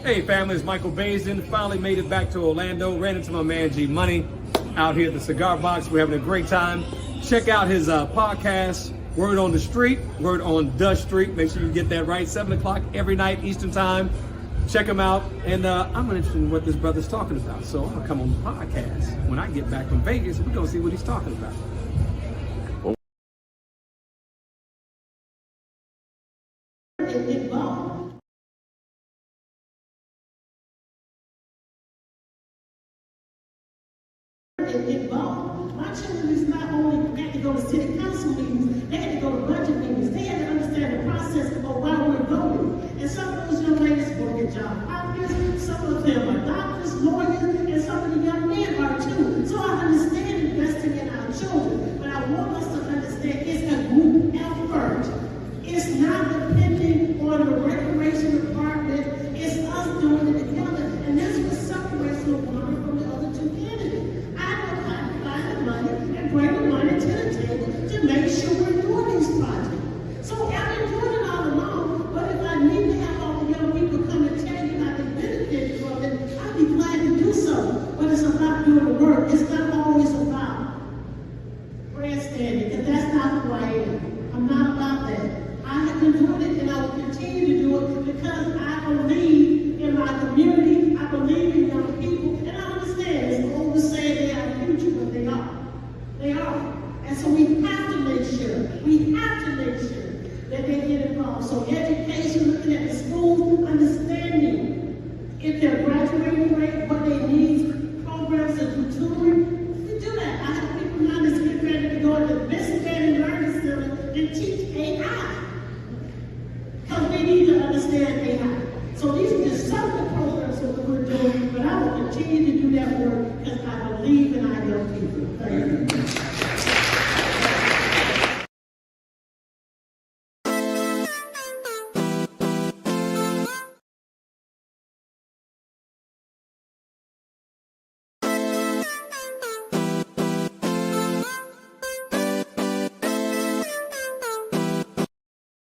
Hey family, it's Michael Baisden. Finally made it back to Orlando. Ran into my man G Money out here at the Cigar Box. We're having a great time. Check out his podcast, Word on the Street, Word on the Street. Make sure you get that right. 7 o'clock every night Eastern Time. Check him out. And I'm interested in what this brother's talking about. So I'm going to come on the podcast when I get back from Vegas. We're going to see what he's talking about. My children is not only had to go to city council meetings, they had to go to budget meetings. They had to understand the process of why we're voting. And some of those young ladies will get job offers, some of them are doctors, lawyers, and some of the young men are too. So I understand investing in our children, but I want us to understand it's a group effort. It's not depending on the recreation department, it's us doing it together. And that's what separates the one from the other two candidates. I know how to find the money and bring the money to the table to make sure we're doing these projects. So I've been doing it all along, but if I need to have all the young people come and tell you how they benefit from it, I'd be glad to do so. But it's about doing the work. It's not always about grandstanding, because that's not who I am. I'm not about that. I have been doing it and I will continue to do it because I believe in my community, I believe in young people, and I understand it's old to say they are the future, but they are. They are. And so we have to make sure that they get involved. So education, looking at the schools, understanding if they're graduating rate, what they need, programs to do tutoring, we do that. I have people now that's getting ready to go into this and learning center and teach AI. Because we need to understand AI. So these are just some of the programs that we're doing, but I will continue to do that work because I believe in our young people. Thank you.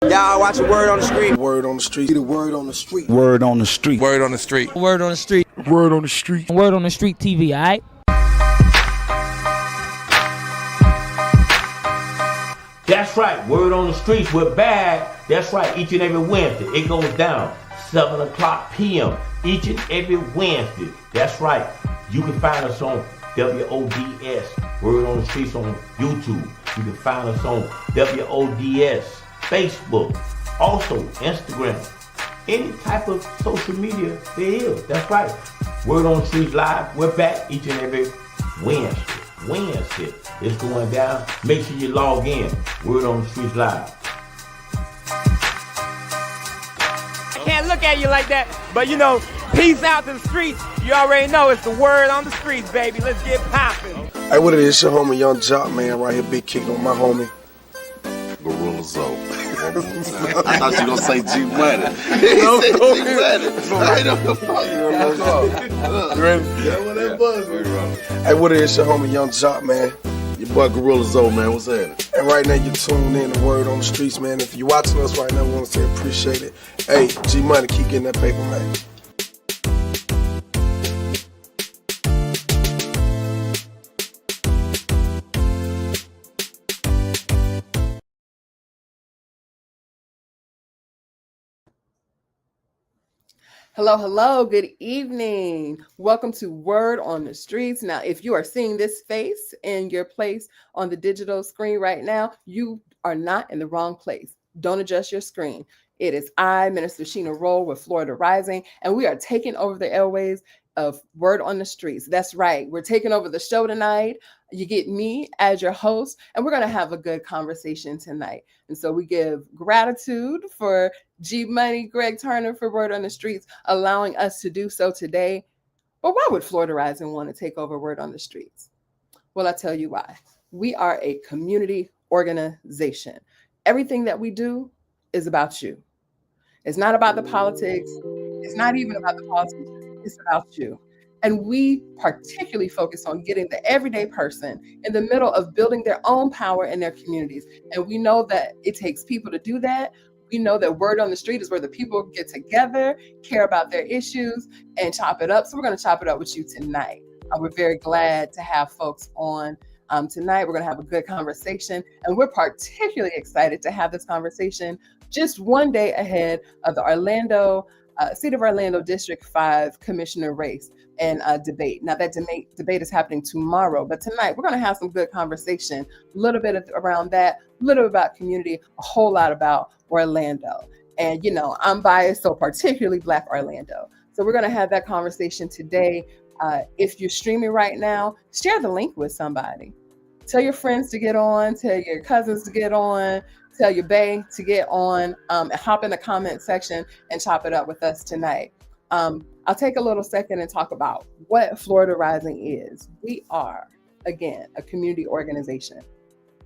Y'all watching Word on the Street. Word on the street. The word on the street. Word on the street. Word on the street. Word on the street. Word on the street. Word on the street TV, alright? That's right, Word on the Streets, we're back. That's right, each and every Wednesday. It goes down 7 o'clock p.m. each and every Wednesday. That's right. You can find us on WODS, Word on the Streets on YouTube. You can find us on WODS, Facebook, also Instagram. Any type of social media there is. That's right. Word on the Streets Live. We're back each and every Wednesday. It's going down. Make sure you log in. Word on the Streets Live. Can't look at you like that, but you know, peace out to the streets. You already know it's the word on the streets, baby. Let's get popping. Hey, what it is? Your homie Young Jock Man right here, big kick on my homie. Gorilla Zoe. I thought you were gonna say G Money. He said G Money. I know the fuck. You ready? Yeah, what that buzz. Hey, what it is? Your homie Young Jock Man. Your boy Gorilla Zoe, man. What's happening? And right now you're tuned in to Word on the Streets, man. If you're watching us right now, we want to say appreciate it. Hey, G Money, keep getting that paper, man. Hello, good evening. Welcome to Word on the Streets. Now, if you are seeing this face in your place on the digital screen right now, you are not in the wrong place. Don't adjust your screen. It is I, Minister Sheena Rolle with Florida Rising, and we are taking over the airwaves of Word on the Streets. That's right. We're taking over the show tonight. You get me as your host, and we're going to have a good conversation tonight. And so we give gratitude for G Money, Greg Turner for Word on the Streets, allowing us to do so today. But why would Florida Rising want to take over Word on the Streets? Well, I'll tell you why. We are a community organization. Everything that we do is about you. It's not about the politics. It's not even about the politics. It's about you. And we particularly focus on getting the everyday person in the middle of building their own power in their communities. And we know that it takes people to do that. We know that word on the street is where the people get together, care about their issues, and chop it up. So we're going to chop it up with you tonight. We're very glad to have folks on tonight. We're going to have a good conversation, and we're particularly excited to have this conversation just one day ahead of the City of Orlando District 5 Commissioner race and debate. Now, that debate is happening tomorrow, but tonight we're going to have some good conversation, a little bit around that, a little bit about community, a whole lot about Orlando. And, I'm biased, so particularly Black Orlando. So we're going to have that conversation today. If you're streaming right now, share the link with somebody. Tell your friends to get on, tell your cousins to get on, tell your bae to get on, and hop in the comment section and chop it up with us tonight. I'll take a little second and talk about what Florida Rising is. We are, again, a community organization.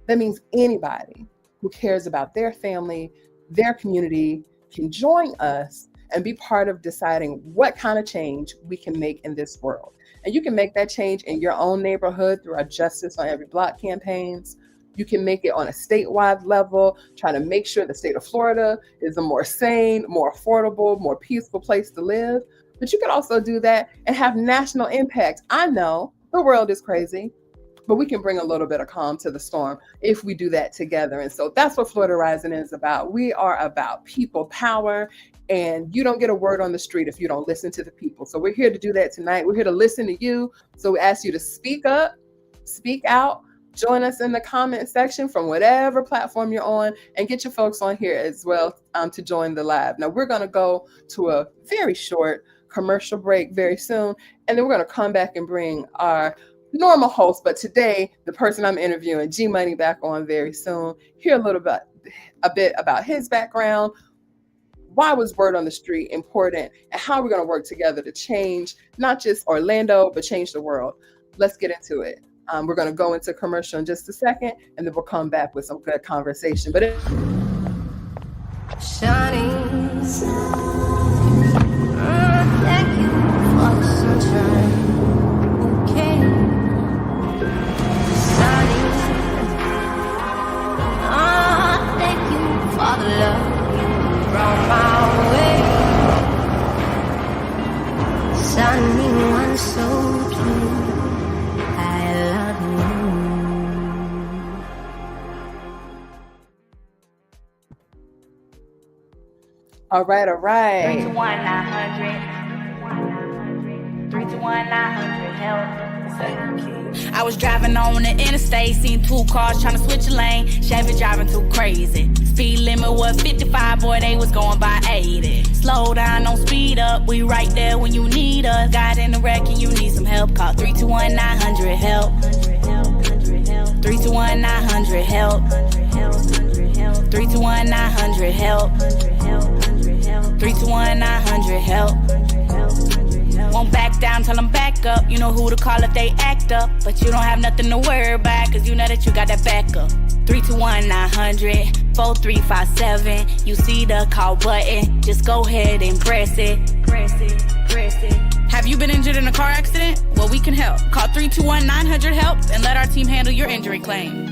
That means anybody who cares about their family, their community, can join us and be part of deciding what kind of change we can make in this world. And you can make that change in your own neighborhood through our Justice on Every Block campaigns. You can make it on a statewide level, trying to make sure the state of Florida is a more sane, more affordable, more peaceful place to live. But you can also do that and have national impact. I know the world is crazy, but we can bring a little bit of calm to the storm if we do that together. And so that's what Florida Rising is about. We are about people power, and you don't get a word on the street if you don't listen to the people. So we're here to do that tonight. We're here to listen to you. So we ask you to speak up, speak out, join us in the comment section from whatever platform you're on, and get your folks on here as well to join the live. Now we're going to go to a very short commercial break very soon, and then we're going to come back and bring our normal host, but today the person I'm interviewing, G Money, back on very soon. Hear a bit about his background. Why was word on the street important, and how we're going to work together to change not just Orlando, but change the world. Let's get into it. We're going to go into commercial in just a second, and then we'll come back with some good conversation. But shining sun, thank you for the sunshine. Okay, shining sun, thank you for the love you brought my way. Shining one so true. All right. 3 to 1 900. 3 to 1 900. Help. I was driving on the interstate, seen 2 cars trying to switch a lane. Chevy driving too crazy. Speed limit was 55, boy, they was going by 80. Slow down, don't speed up. We right there when you need us. Got in the wreck and you need some help. Call 3 to 1 900. Help. 3 to 1 900. Help. 3 to 1 900. Help. 3 to 1 900. Help. Won't back down till I'm back up. You know who to call if they act up. But you don't have nothing to worry about, cause you know that you got that backup. 3 to 1 900 4357. You see the call button, just go ahead and press it. Press it, press it. Have you been injured in a car accident? Well, we can help. Call 321 900 HELP and let our team handle your injury claim.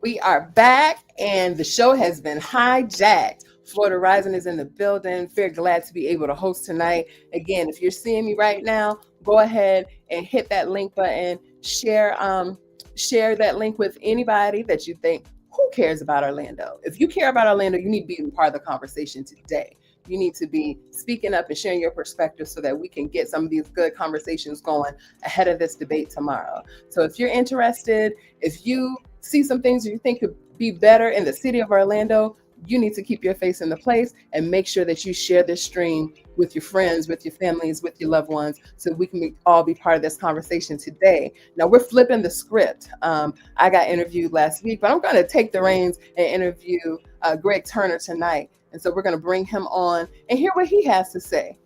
We are back, and the show has been hijacked. Florida Rising is in the building. Very glad to be able to host tonight. Again, if you're seeing me right now, go ahead and hit that link button. Share that link with anybody that you think, who cares about Orlando? If you care about Orlando, you need to be part of the conversation today. You need to be speaking up and sharing your perspective so that we can get some of these good conversations going ahead of this debate tomorrow. So if you're interested, if you see some things you think could be better in the city of Orlando, you need to keep your face in the place and make sure that you share this stream with your friends, with your families, with your loved ones, so we can all be part of this conversation today. Now we're flipping the script. I got interviewed last week, but I'm going to take the reins and interview Greg Turner tonight. And so we're going to bring him on and hear what he has to say.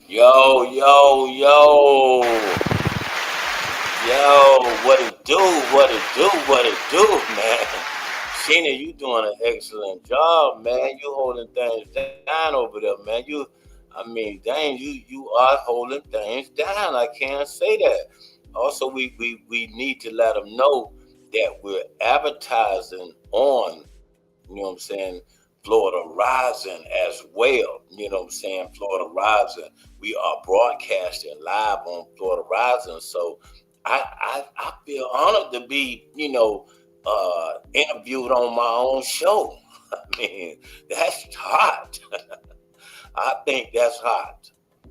Yo, what it do, man. Sheena, you doing an excellent job, man. You holding things down over there, man. You I mean, dang, you are holding things down. I can't say that. Also, we need to let them know that we're advertising on, you know what I'm saying, Florida Rising as well. You know what I'm saying? Florida Rising. We are broadcasting live on Florida Rising. So I feel honored to be, interviewed on my own show. I mean, that's hot. I think that's hot.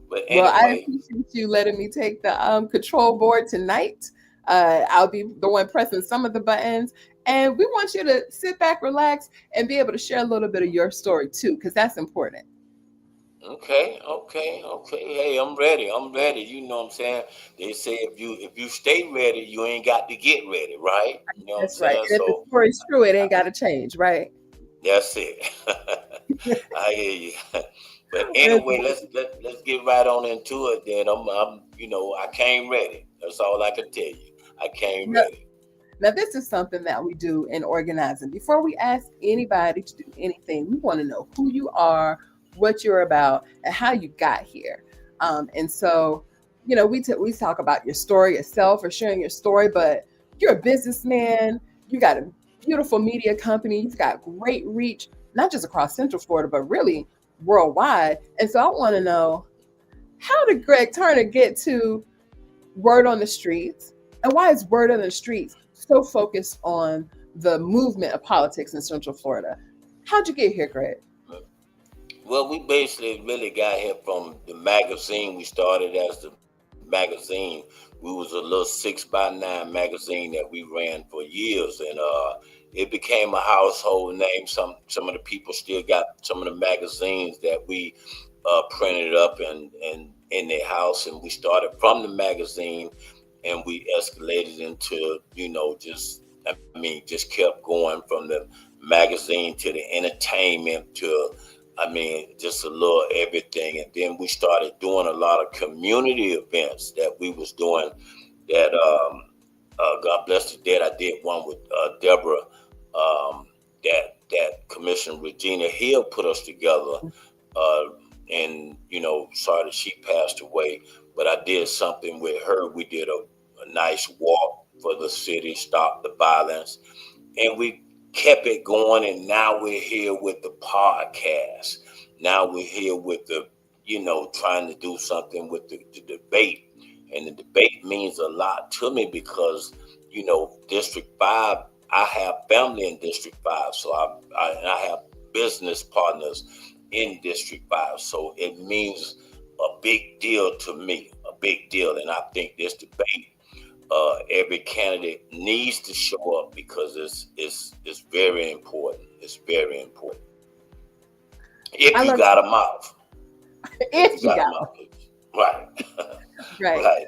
But Well, I anyway, appreciate you letting me take the control board tonight. I'll be the one pressing some of the buttons. And we want you to sit back, relax, and be able to share a little bit of your story too, because that's important. okay. Hey, I'm ready. You know what I'm saying? They say if you stay ready, you ain't got to get ready, right? You know what I'm That's right. saying? And if the So story's true, it ain't got to change, right? that's it. I hear you. But anyway, let's get right on into it. Then I'm I came ready. That's all I can tell you. I came ready. Now, this is something that we do in organizing. Before we ask anybody to do anything, we want to know who you are, what you're about, and how you got here. And so, we talk about your story yourself or sharing your story, but you're a businessman. You got a beautiful media company. You've got great reach, not just across Central Florida, but really worldwide. And so I want to know, how did Greg Turner get to Word on the Streets? And why is Word on the Streets so focused on the movement of politics in Central Florida? How'd you get here, Greg? Well, we basically really got here from the magazine. We started as the magazine. We was a little 6x9 magazine that we ran for years, and it became a household name. Some of the people still got some of the magazines that we printed up and in their house, and we started from the magazine, and we escalated into just kept going from the magazine to the entertainment to just a little everything. And then we started doing a lot of community events that we was doing that, God bless the dead. I did one with Deborah, that Commissioner Regina Hill put us together. And, sorry that she passed away, but I did something with her. We did a nice walk for the city, Stop the Violence. And we kept it going, and now we're here with the podcast. Now we're here with the, trying to do something with the debate. And the debate means a lot to me because, District 5, I have family in District 5. So I have business partners in District 5. So it means a big deal to me, a big deal. And I think this debate, every candidate needs to show up because it's very important. It's very important. If you got a mouth. If you got a mouth. Right. Right.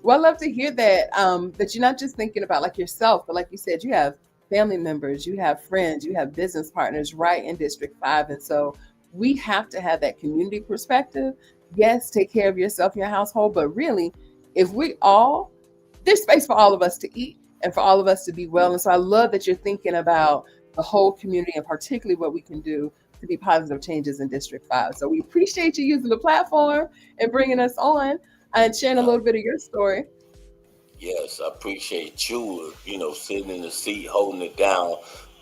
Well, I love to hear that, that you're not just thinking about like yourself, but like you said, you have family members, you have friends, you have business partners right in District 5. And so we have to have that community perspective. Yes, take care of yourself and your household, but really, if there's space for all of us to eat and for all of us to be well. And so I love that you're thinking about the whole community and particularly what we can do to be positive changes in District 5. So we appreciate you using the platform and bringing us on and sharing a little bit of your story. Yes, I appreciate you, sitting in the seat, holding it down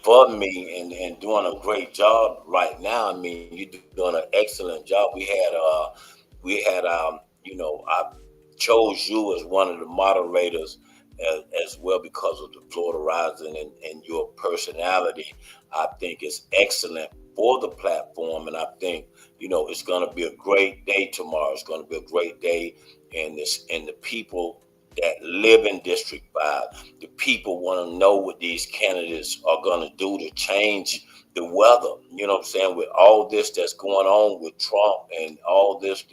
for me and doing a great job right now. I mean, you're doing an excellent job. I chose you as one of the moderators as well because of the Florida Rising and your personality. I think it's excellent for the platform, and I think it's going to be a great day tomorrow. It's going to be a great day, and the people that live in District 5, the people want to know what these candidates are going to do to change the weather. You know what I'm saying? With all this that's going on with Trump and all this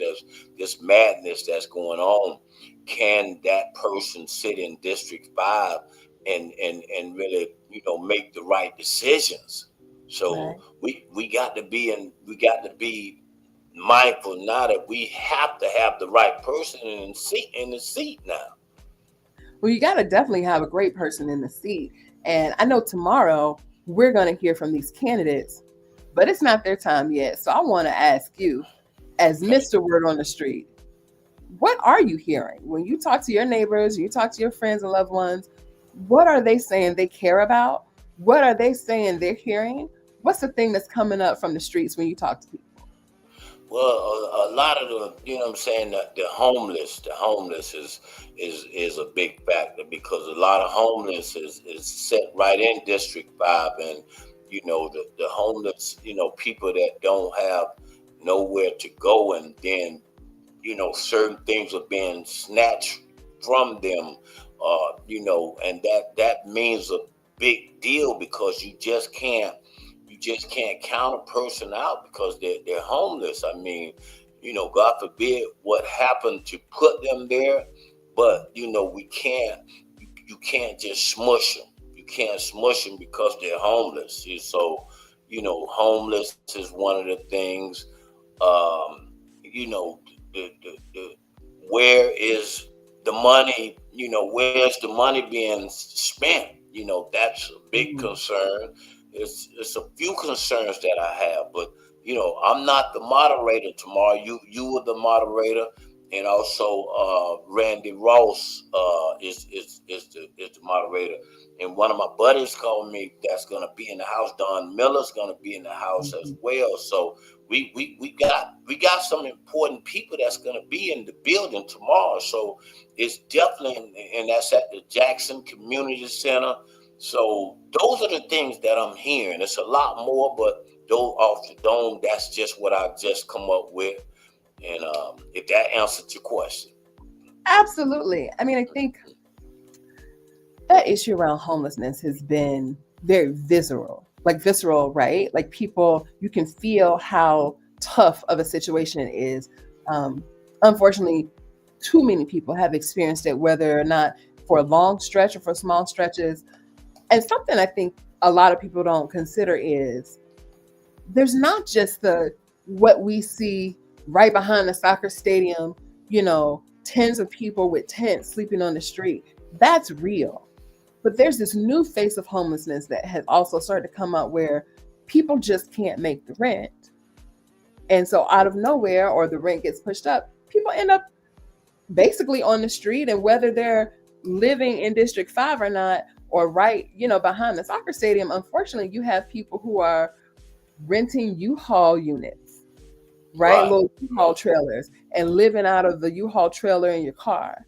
madness that's going on, can that person sit in District 5 and really make the right decisions? So we got to be mindful now that we have to have the right person in the seat now. Well, you got to definitely have a great person in the seat. And I know tomorrow we're going to hear from these candidates, but it's not their time yet. So I want to ask you, as Mr. Word on the Street, what are you hearing when you talk to your neighbors, you talk to your friends and loved ones? What are they saying they care about? What are they saying they're hearing? What's the thing that's coming up from the streets when you talk to people? Well, a lot of the, you know what I'm saying, the homeless is a big factor, because a lot of homeless is set right in District 5, and, you know, the homeless, you know, people that don't have nowhere to go, and then, you know, certain things are being snatched from them, you know, and that means a big deal, because you just can't count a person out because they're homeless. I mean, you know, God forbid what happened to put them there, but, you know, you can't just smush them. You can't smush them because they're homeless. So, you know, homeless is one of the things. You know, the where is the money? You know, where's the money being spent? You know, that's a big concern. It's a few concerns that I have, but, you know, I'm not the moderator tomorrow. You were the moderator, and also Randy Ross is the moderator. And one of my buddies called me that's gonna be in the house. Don Miller's gonna be in the house as well. So we got some important people that's gonna be in the building tomorrow. So it's definitely, and that's at the Jackson Community Center. So those are the things that I'm hearing. It's a lot more, but those off the dome, that's just what I just come up with. And if that answered your question. Absolutely. I mean, I think that issue around homelessness has been very visceral, right? Like, people, you can feel how tough of a situation it is. Unfortunately, too many people have experienced it, whether or not for a long stretch or for small stretches. And something I think a lot of people don't consider is there's not just what we see right behind the soccer stadium, you know, tens of people with tents sleeping on the street. That's real. But there's this new face of homelessness that has also started to come up, where people just can't make the rent. And so out of nowhere, or the rent gets pushed up, people end up basically on the street. And whether they're living in District 5 or not, or right, you know, behind the soccer stadium, unfortunately, you have people who are renting U-Haul units, right? Little U-Haul trailers, and living out of the U-Haul trailer in your car.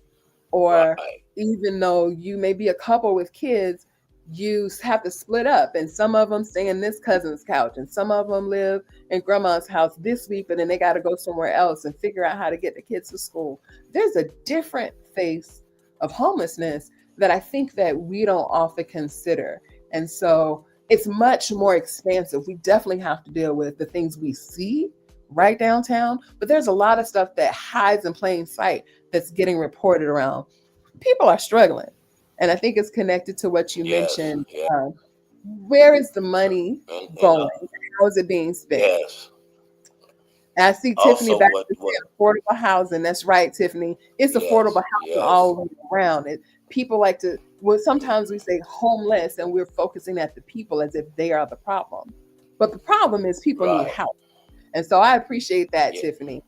Or even though you may be a couple with kids, you have to split up, and some of them stay in this cousin's couch, and some of them live in grandma's house this week, but then they got to go somewhere else and figure out how to get the kids to school. There's a different face of homelessness that I think that we don't often consider. And so it's much more expansive. We definitely have to deal with the things we see right downtown, but there's a lot of stuff that hides in plain sight that's getting reported around. People are struggling. And I think it's connected to what you mentioned. Where is the money going? How is it being spent? Yes. I see Tiffany back to say affordable housing. That's right, Tiffany. It's affordable housing all around. People like to, well, sometimes we say homeless, and we're focusing at the people as if they are the problem. But the problem is people need help. And so I appreciate that, Tiffany.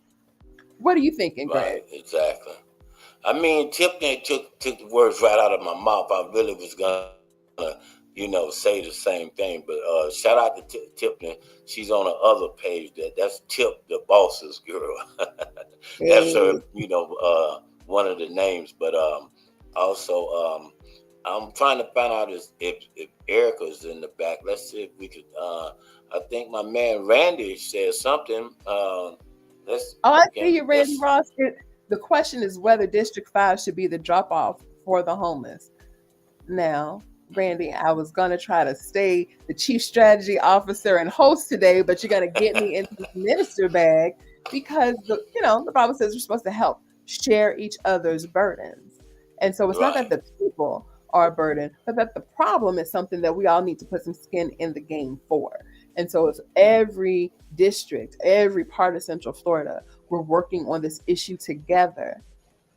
What are you thinking, Greg? Exactly. I mean, Tiffany took the words right out of my mouth. I really was gonna, you know, say the same thing. But shout out to Tiffany. She's on the other page. That's Tip, the boss's girl. That's her, you know, one of the names. But also, I'm trying to find out if Erica's in the back. Let's see if we could. I think my man Randy said something. I see you, Randy Ross. The question is whether District 5 should be the drop-off for the homeless. Now, Randy, I was going to try to stay the chief strategy officer and host today, but you're going to get me into the minister bag, because, the Bible says we're supposed to help share each other's burdens. And so it's not that the people are a burden, but that the problem is something that we all need to put some skin in the game for. And so it's every district, every part of Central Florida, we're working on this issue together,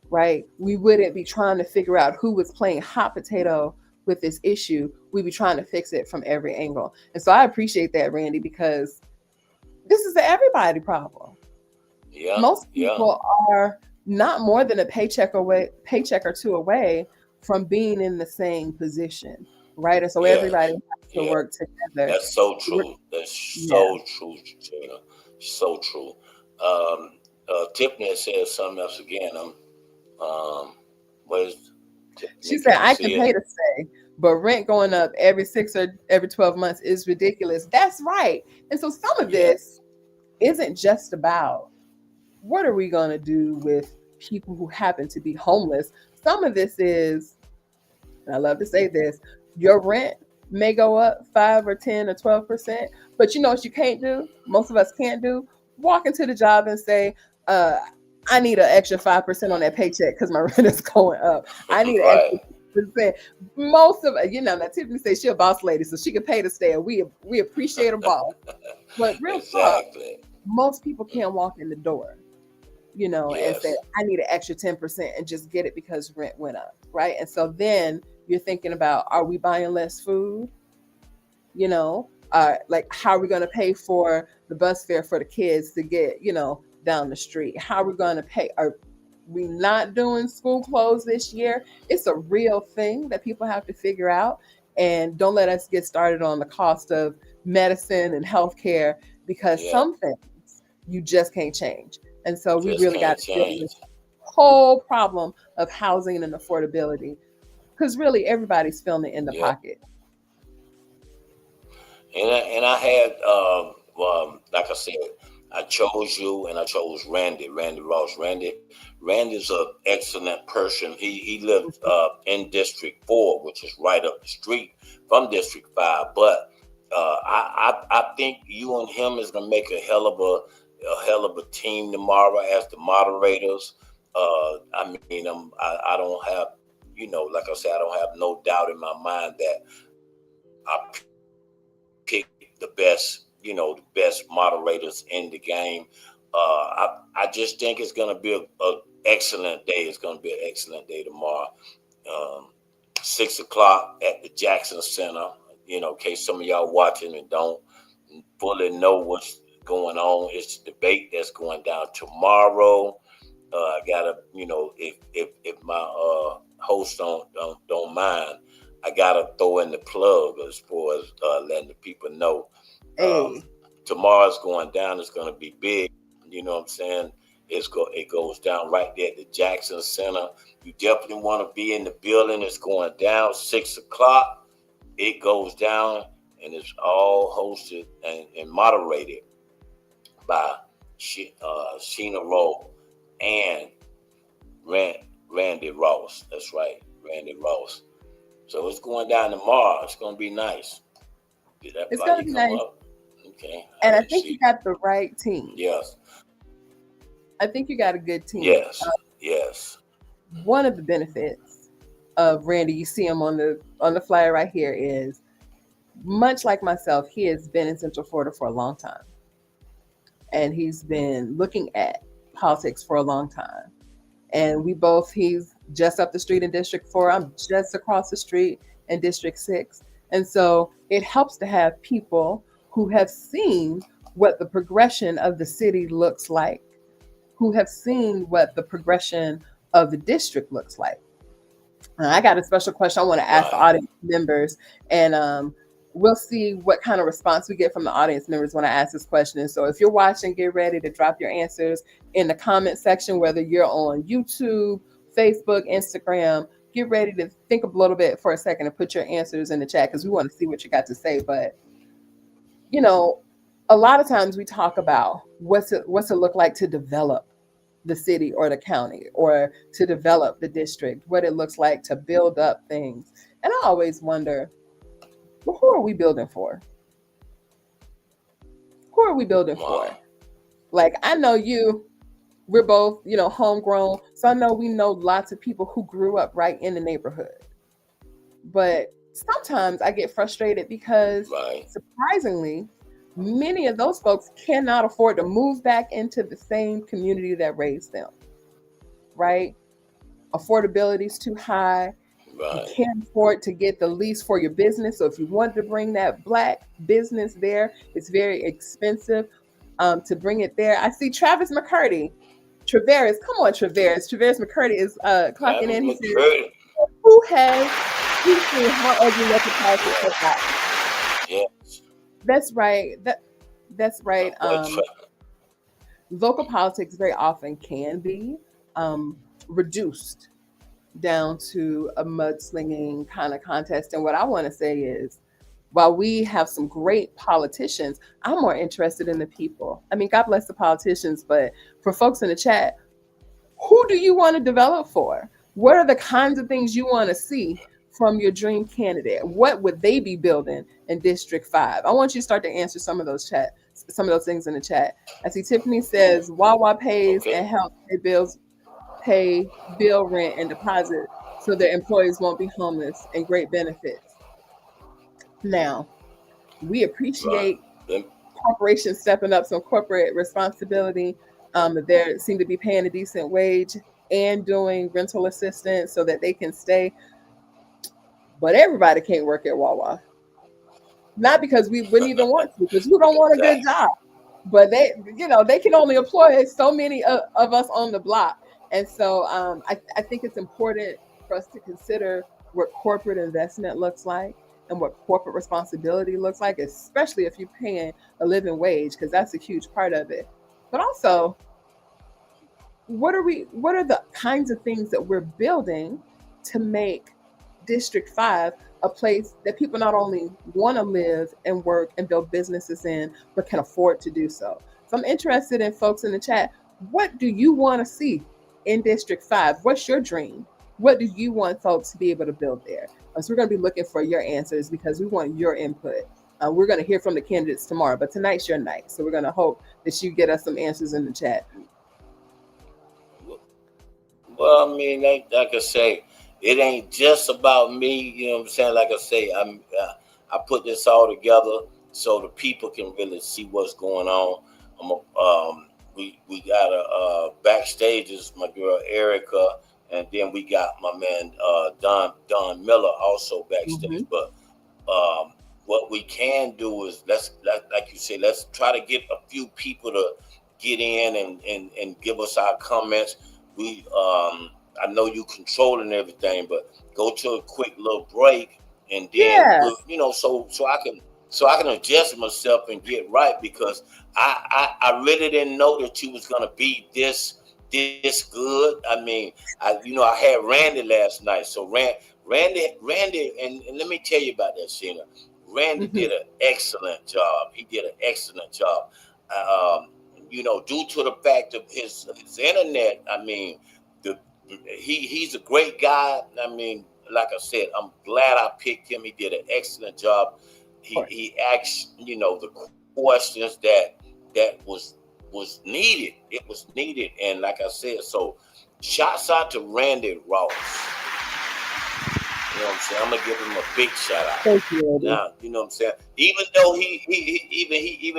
right? We wouldn't be trying to figure out who was playing hot potato with this issue. We'd be trying to fix it from every angle. And so I appreciate that, Randy, because this is an everybody problem. Yeah, Most yeah, people are not more than a paycheck or two away from being in the same position, right? And so yes, everybody has to yeah. work together. That's so true. That's Yeah. so true, Gina. So true. Tiffany said something else again. What is She Tiffany? said, Can you I can see it? pay to stay, but rent going up every 12 months is ridiculous. That's right. And so some of Yeah, this isn't just about what are we going to do with people who happen to be homeless. Some of this is, and I love to say this, your rent may go up 5 or 10 or 12%, but you know what you can't do? Most of us can't do? Walk into the job and say, uh, I need an extra 5% on that paycheck because my rent is going up. I need an extra right. 6%. Most of now Tiffany says she's a boss lady, so she can pay to stay. And we appreciate a boss. But real talk, Exactly. most people can't walk in the door, and say, Yes. I need an extra 10% and just get it because rent went up, right? And so then you're thinking about, are we buying less food? Like, how are we going to pay for the bus fare for the kids to get, down the street? How are we going to pay? Are we not doing school clothes this year? It's a real thing that people have to figure out. And don't let us get started on the cost of medicine and healthcare, because Yeah. some things you just can't change. And so we Just really got can't to deal with change. this whole problem of housing and affordability, because really everybody's feeling it in the Yeah. pocket. And I had like I said, I chose you and I chose Randy Ross. Randy's an excellent person. He lived in District 4, which is right up the street from District 5. But I think you and him is gonna make a hell of a team tomorrow as the moderators. I mean, I don't have, like I said, I don't have no doubt in my mind that I pick the best, the best moderators in the game. I just think it's going to be a excellent day. It's going to be an excellent day tomorrow. 6 o'clock at the Jackson Center. In case some of y'all watching and don't fully know what's going on, it's the debate that's going down tomorrow. I gotta, if my host don't mind, I gotta throw in the plug as far as letting the people know. Hey. Tomorrow's going down. It's gonna be big. You know what I'm saying? It goes down right there at the Jackson Center. You definitely want to be in the building. It's going down 6 o'clock. It goes down, and it's all hosted and moderated by Sheena Rolle and Randy Ross. That's right, Randy Ross. So it's going down tomorrow. It's going to be nice. Did that It's going to flyer be come nice. up? Okay. And I think you got the right team. Yes. I think you got a good team. Yes. Yes. One of the benefits of Randy, you see him on the flyer right here, is much like myself, he has been in Central Florida for a long time. And he's been looking at politics for a long time. And he's just up the street in District 4. I'm just across the street in District 6. And so it helps to have people who have seen what the progression of the city looks like, who have seen what the progression of the district looks like. I got a special question I want to ask the audience members, and we'll see what kind of response we get from the audience members when I ask this question. And so if you're watching, get ready to drop your answers in the comment section, whether you're on YouTube, Facebook, Instagram. Get ready to think a little bit for a second and put your answers in the chat, because we want to see what you got to say. But, a lot of times we talk about what's it look like to develop the city or the county, or to develop the district, what it looks like to build up things. And I always wonder, well, who are we building for? Who are we building for? Like, I know we're both, homegrown. So I know we know lots of people who grew up right in the neighborhood. But sometimes I get frustrated because surprisingly, many of those folks cannot afford to move back into the same community that raised them, right? Affordability is too high. You can't afford to get the lease for your business. So if you want to bring that Black business there, it's very expensive. to bring it there. I see Travis McCurdy. Traveris, come on, Traveris. Traveris McCurdy is clocking in. He says, who has seen how ugly local politics has gotten? Yes. That's right. That's right. Local politics very often can be reduced down to a mudslinging kind of contest. And what I want to say is, while we have some great politicians, I'm more interested in the people. I mean, God bless the politicians, but for folks in the chat, who do you want to develop for? What are the kinds of things you want to see from your dream candidate? What would they be building in District 5? I want you to start to answer some of those things in the chat. I see Tiffany says Wawa pays and helps pay bill, rent, and deposit so their employees won't be homeless, and great benefits. Now, we appreciate corporations stepping up some corporate responsibility. They seem to be paying a decent wage and doing rental assistance so that they can stay. But everybody can't work at Wawa. Not because we wouldn't even want to, because who don't want a good job? But they can only employ so many of us on the block. And so I think it's important for us to consider what corporate investment looks like and what corporate responsibility looks like, especially if you're paying a living wage, because that's a huge part of it. But also, what are the kinds of things that we're building to make District 5 a place that people not only want to live and work and build businesses in, but can afford to do so? So I'm interested in folks in the chat. What do you want to see in District 5? What's your dream? What do you want folks to be able to build there? So we're going to be looking for your answers because we want your input. We're going to hear from the candidates tomorrow, but tonight's your night. So we're going to hope that you get us some answers in the chat. Well, I mean, like I say, it ain't just about me. You know what I'm saying? Like I say, I put this all together so the people can really see what's going on. We got a backstage is my girl Erica, and then we got my man Don Miller also backstage. But what we can do is like you say, let's try to get a few people to get in and give us our comments. I know you controlling everything, but go to a quick little break, and then so I can adjust myself and get right, because I really didn't know that you was gonna be this good. I mean, I had Randy last night, so Randy, and let me tell you about that, Sheena. Randy did an excellent job. He did an excellent job. Due to the fact of his internet, I mean, he's a great guy. I mean, like I said, I'm glad I picked him. He did an excellent job. He asked, the questions that was needed. It was needed, and like I said, so shouts out to Randy Ross. You know what I'm saying? I'm gonna give him a big shout out. Thank you, Eddie. Now, you know what I'm saying? Even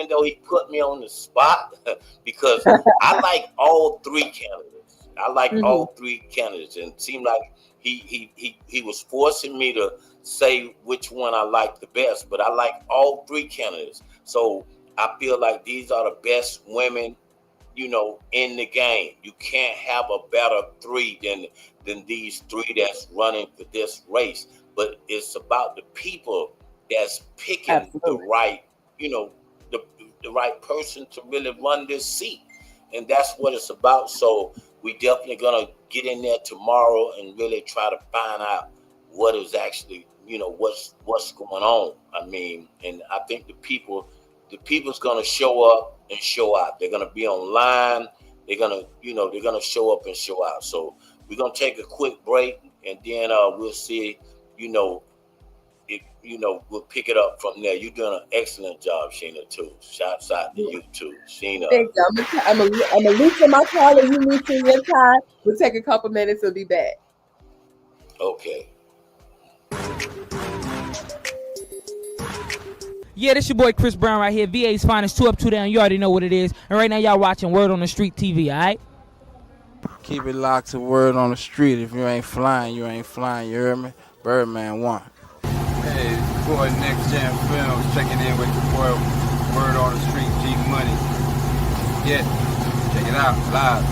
though he put me on the spot, because I like all three candidates. I like all three candidates, and it seemed like he was forcing me to say which one I like the best, but I like all three candidates. So I feel like these are the best women, in the game. You can't have a better three than these three that's running for this race. But it's about the people that's picking the right, the right person to really run this seat. And that's what it's about. So we definitely gonna get in there tomorrow and really try to find out what is actually, what's going on. I mean, and I think the people's gonna show up and show out. They're gonna be online. They're gonna show up and show out. So we're gonna take a quick break, and then we'll see. We'll pick it up from there. You're doing an excellent job, Sheena, too. Shouts out to you too, Sheena. Thank you. I'm gonna loosen my tie and you loosen your tie. We'll take a couple minutes. We'll be back. Okay. Yeah, this your boy Chris Brown right here. VA's finest, 2 up, 2 down. You already know what it is. And right now y'all watching Word on the Street TV, all right? Keep it locked to Word on the Street. If you ain't flying, you ain't flying. You heard me? Birdman 1. Hey, it's your boy Next Gen Films checking in with your boy Word on the Street, G Money. yet. Check it out, live.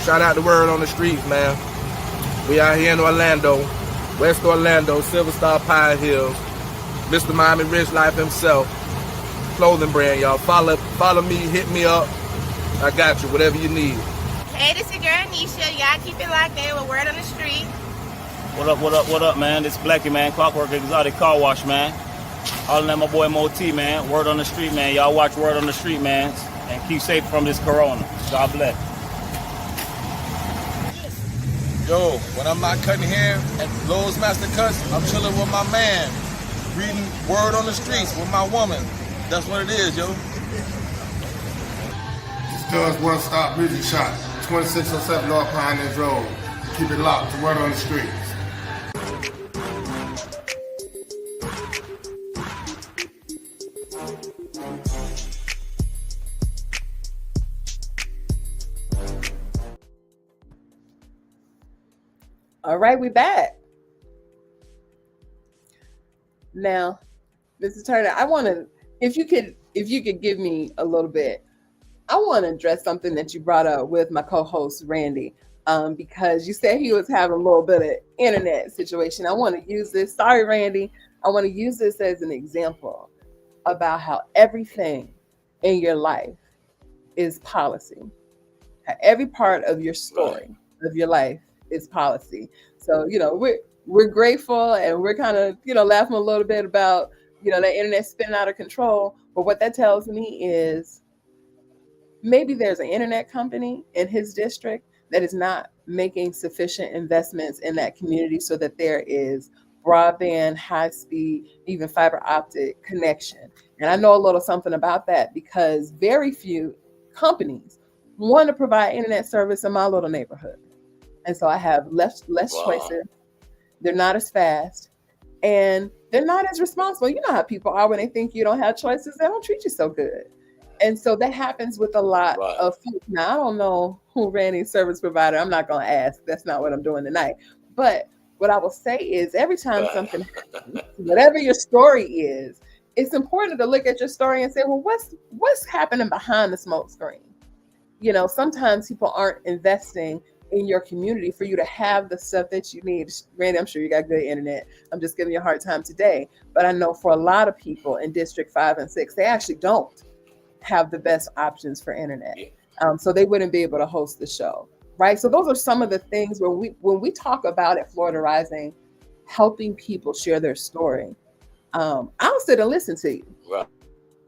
Shout out the Word on the Streets, man. We out here in Orlando, West Orlando, Silver Star Pine Hills. Mr. Miami Rich Life himself. Clothing brand, y'all. Follow me, hit me up. I got you, whatever you need. Hey, this your girl Anisha. Y'all keep it locked in with Word on the Street. What up, man? This Blackie, man. Clockwork Exotic Car Wash, man. All in my boy Moti, man. Word on the Street, man. Y'all watch Word on the Street, man. And keep safe from this corona. God bless. Yo, when I'm not cutting hair at Lowe's Master Cuts, I'm chilling with my man, reading Word on the Streets with my woman. That's what it is, yo. This does One Stop Music Shop, 2607 North Pioneers Road. Keep it locked to Word on the Streets. All right, we back. Now, Mrs. Turner, I want to, if you could give me a little bit, I want to address something that you brought up with my co-host Randy, because you said he was having a little bit of internet situation. I want to use this. Sorry, Randy. I want to use this as an example about how everything in your life is policy. How every part of your story of your life is policy. So, we're grateful and we're kind of, laughing a little bit about, the internet spinning out of control. But what that tells me is maybe there's an internet company in his district that is not making sufficient investments in that community so that there is broadband, high speed, even fiber optic connection. And I know a little something about that because very few companies want to provide internet service in my little neighborhood. And so I have less choices. They're not as fast and they're not as responsible. You know how people are when they think you don't have choices, they don't treat you so good. And so that happens with a lot of folks. Now, I don't know who ran a service provider. I'm not going to ask. That's not what I'm doing tonight. But what I will say is every time something happens, whatever your story is, it's important to look at your story and say, well, what's happening behind the smoke screen? Sometimes people aren't investing in your community for you to have the stuff that you need. Randy, I'm sure you got good internet. I'm just giving you a hard time today. But I know for a lot of people in District 5 and 6, they actually don't have the best options for internet. So they wouldn't be able to host the show, right? So those are some of the things when we talk about at Florida Rising, helping people share their story. I'll sit and listen to you. Right.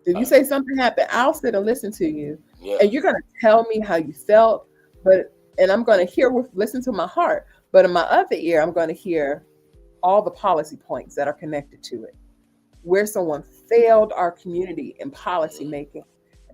If you say something happened, I'll sit and listen to you. And you're going to tell me how you felt, and I'm going to listen to my heart, but in my other ear, I'm going to hear all the policy points that are connected to it, where someone failed our community in policy making,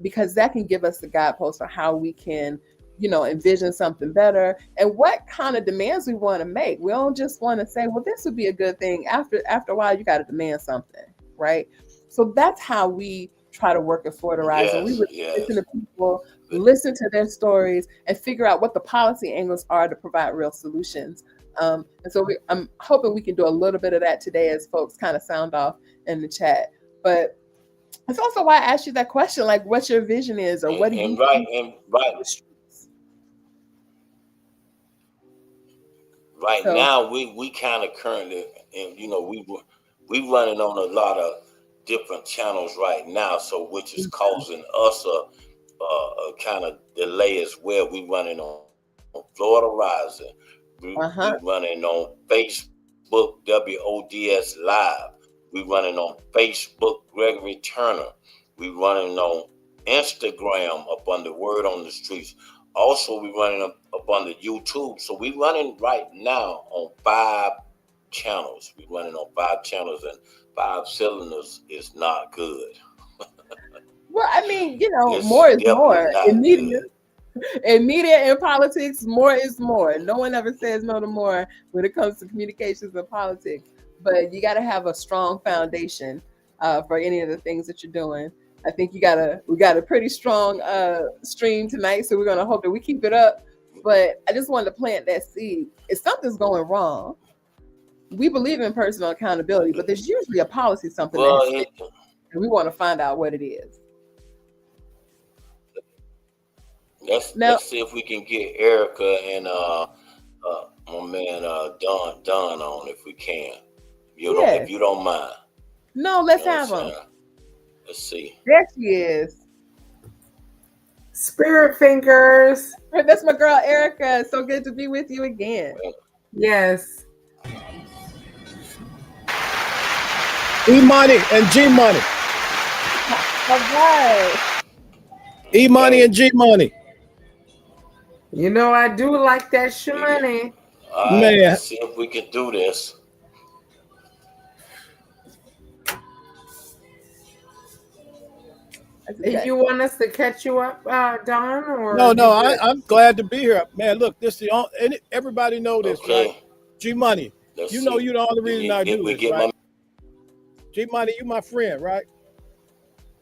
because that can give us the guidepost for how we can, envision something better and what kind of demands we want to make. We don't just want to say, well, this would be a good thing. After a while, you got to demand something, right? So that's how we try to work at Florida Rising. We would listen to people, listen to their stories, and figure out what the policy angles are to provide real solutions. And so I'm hoping we can do a little bit of that today as folks kind of sound off in the chat. But it's also why I asked you that question, like what your vision is, or what do you think? Now we kind of currently, and we running on a lot of different channels right now, so which is causing us a kind of delay as well. We running on Florida Rising. We running on Facebook WODS Live. We running on Facebook Gregory Turner. We running on Instagram up on the Word on the Streets. Also, we running up on the YouTube. So we running right now on 5 channels. We running on 5 channels, and 5 cylinders is not good. Well, I mean, more is more. In media and politics, more is more. No one ever says no to more when it comes to communications and politics. But you got to have a strong foundation for any of the things that you're doing. I think we got a pretty strong stream tonight, so we're going to hope that we keep it up. But I just wanted to plant that seed. If something's going wrong, we believe in personal accountability, but there's usually a policy, and we want to find out what it is. Let's see if we can get Erica and my man Don on if we can. If you don't mind. No, let's have them. Let's see. There she is. Spirit fingers. That's my girl Erica. So good to be with you again. Yes. E Money and G Money. All right. E Money and G Money. You know I do like that shmoney. All right, Man. let's see if we can do this. You want us to catch you up, Don? Or No, I'm glad to be here. Man, look, this is the only, everybody know this, right? G Money. You know you're the only reason I do this, right? G Money, you my friend, right?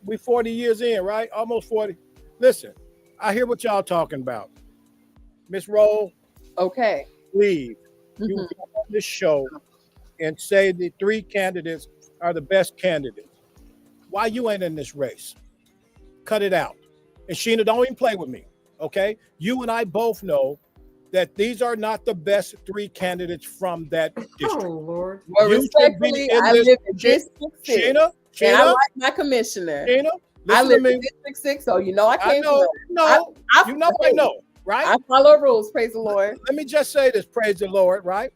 We 40 years in, right? Almost 40. Listen, I hear what y'all talking about. Miss Rolle. Okay. Please, you come on this show and say the 3 candidates are the best candidates. Why you ain't in this race? Cut it out. And Sheena, don't even play with me, okay? You and I both know that these are not the best 3 candidates from that district. Oh, Lord. Well, respectfully, I live in District 6. Sheena, and I like my commissioner. Sheena, I live in District 6, so you know I can't. I know, right? I follow rules, praise the Lord. Let me just say this, praise the Lord, right?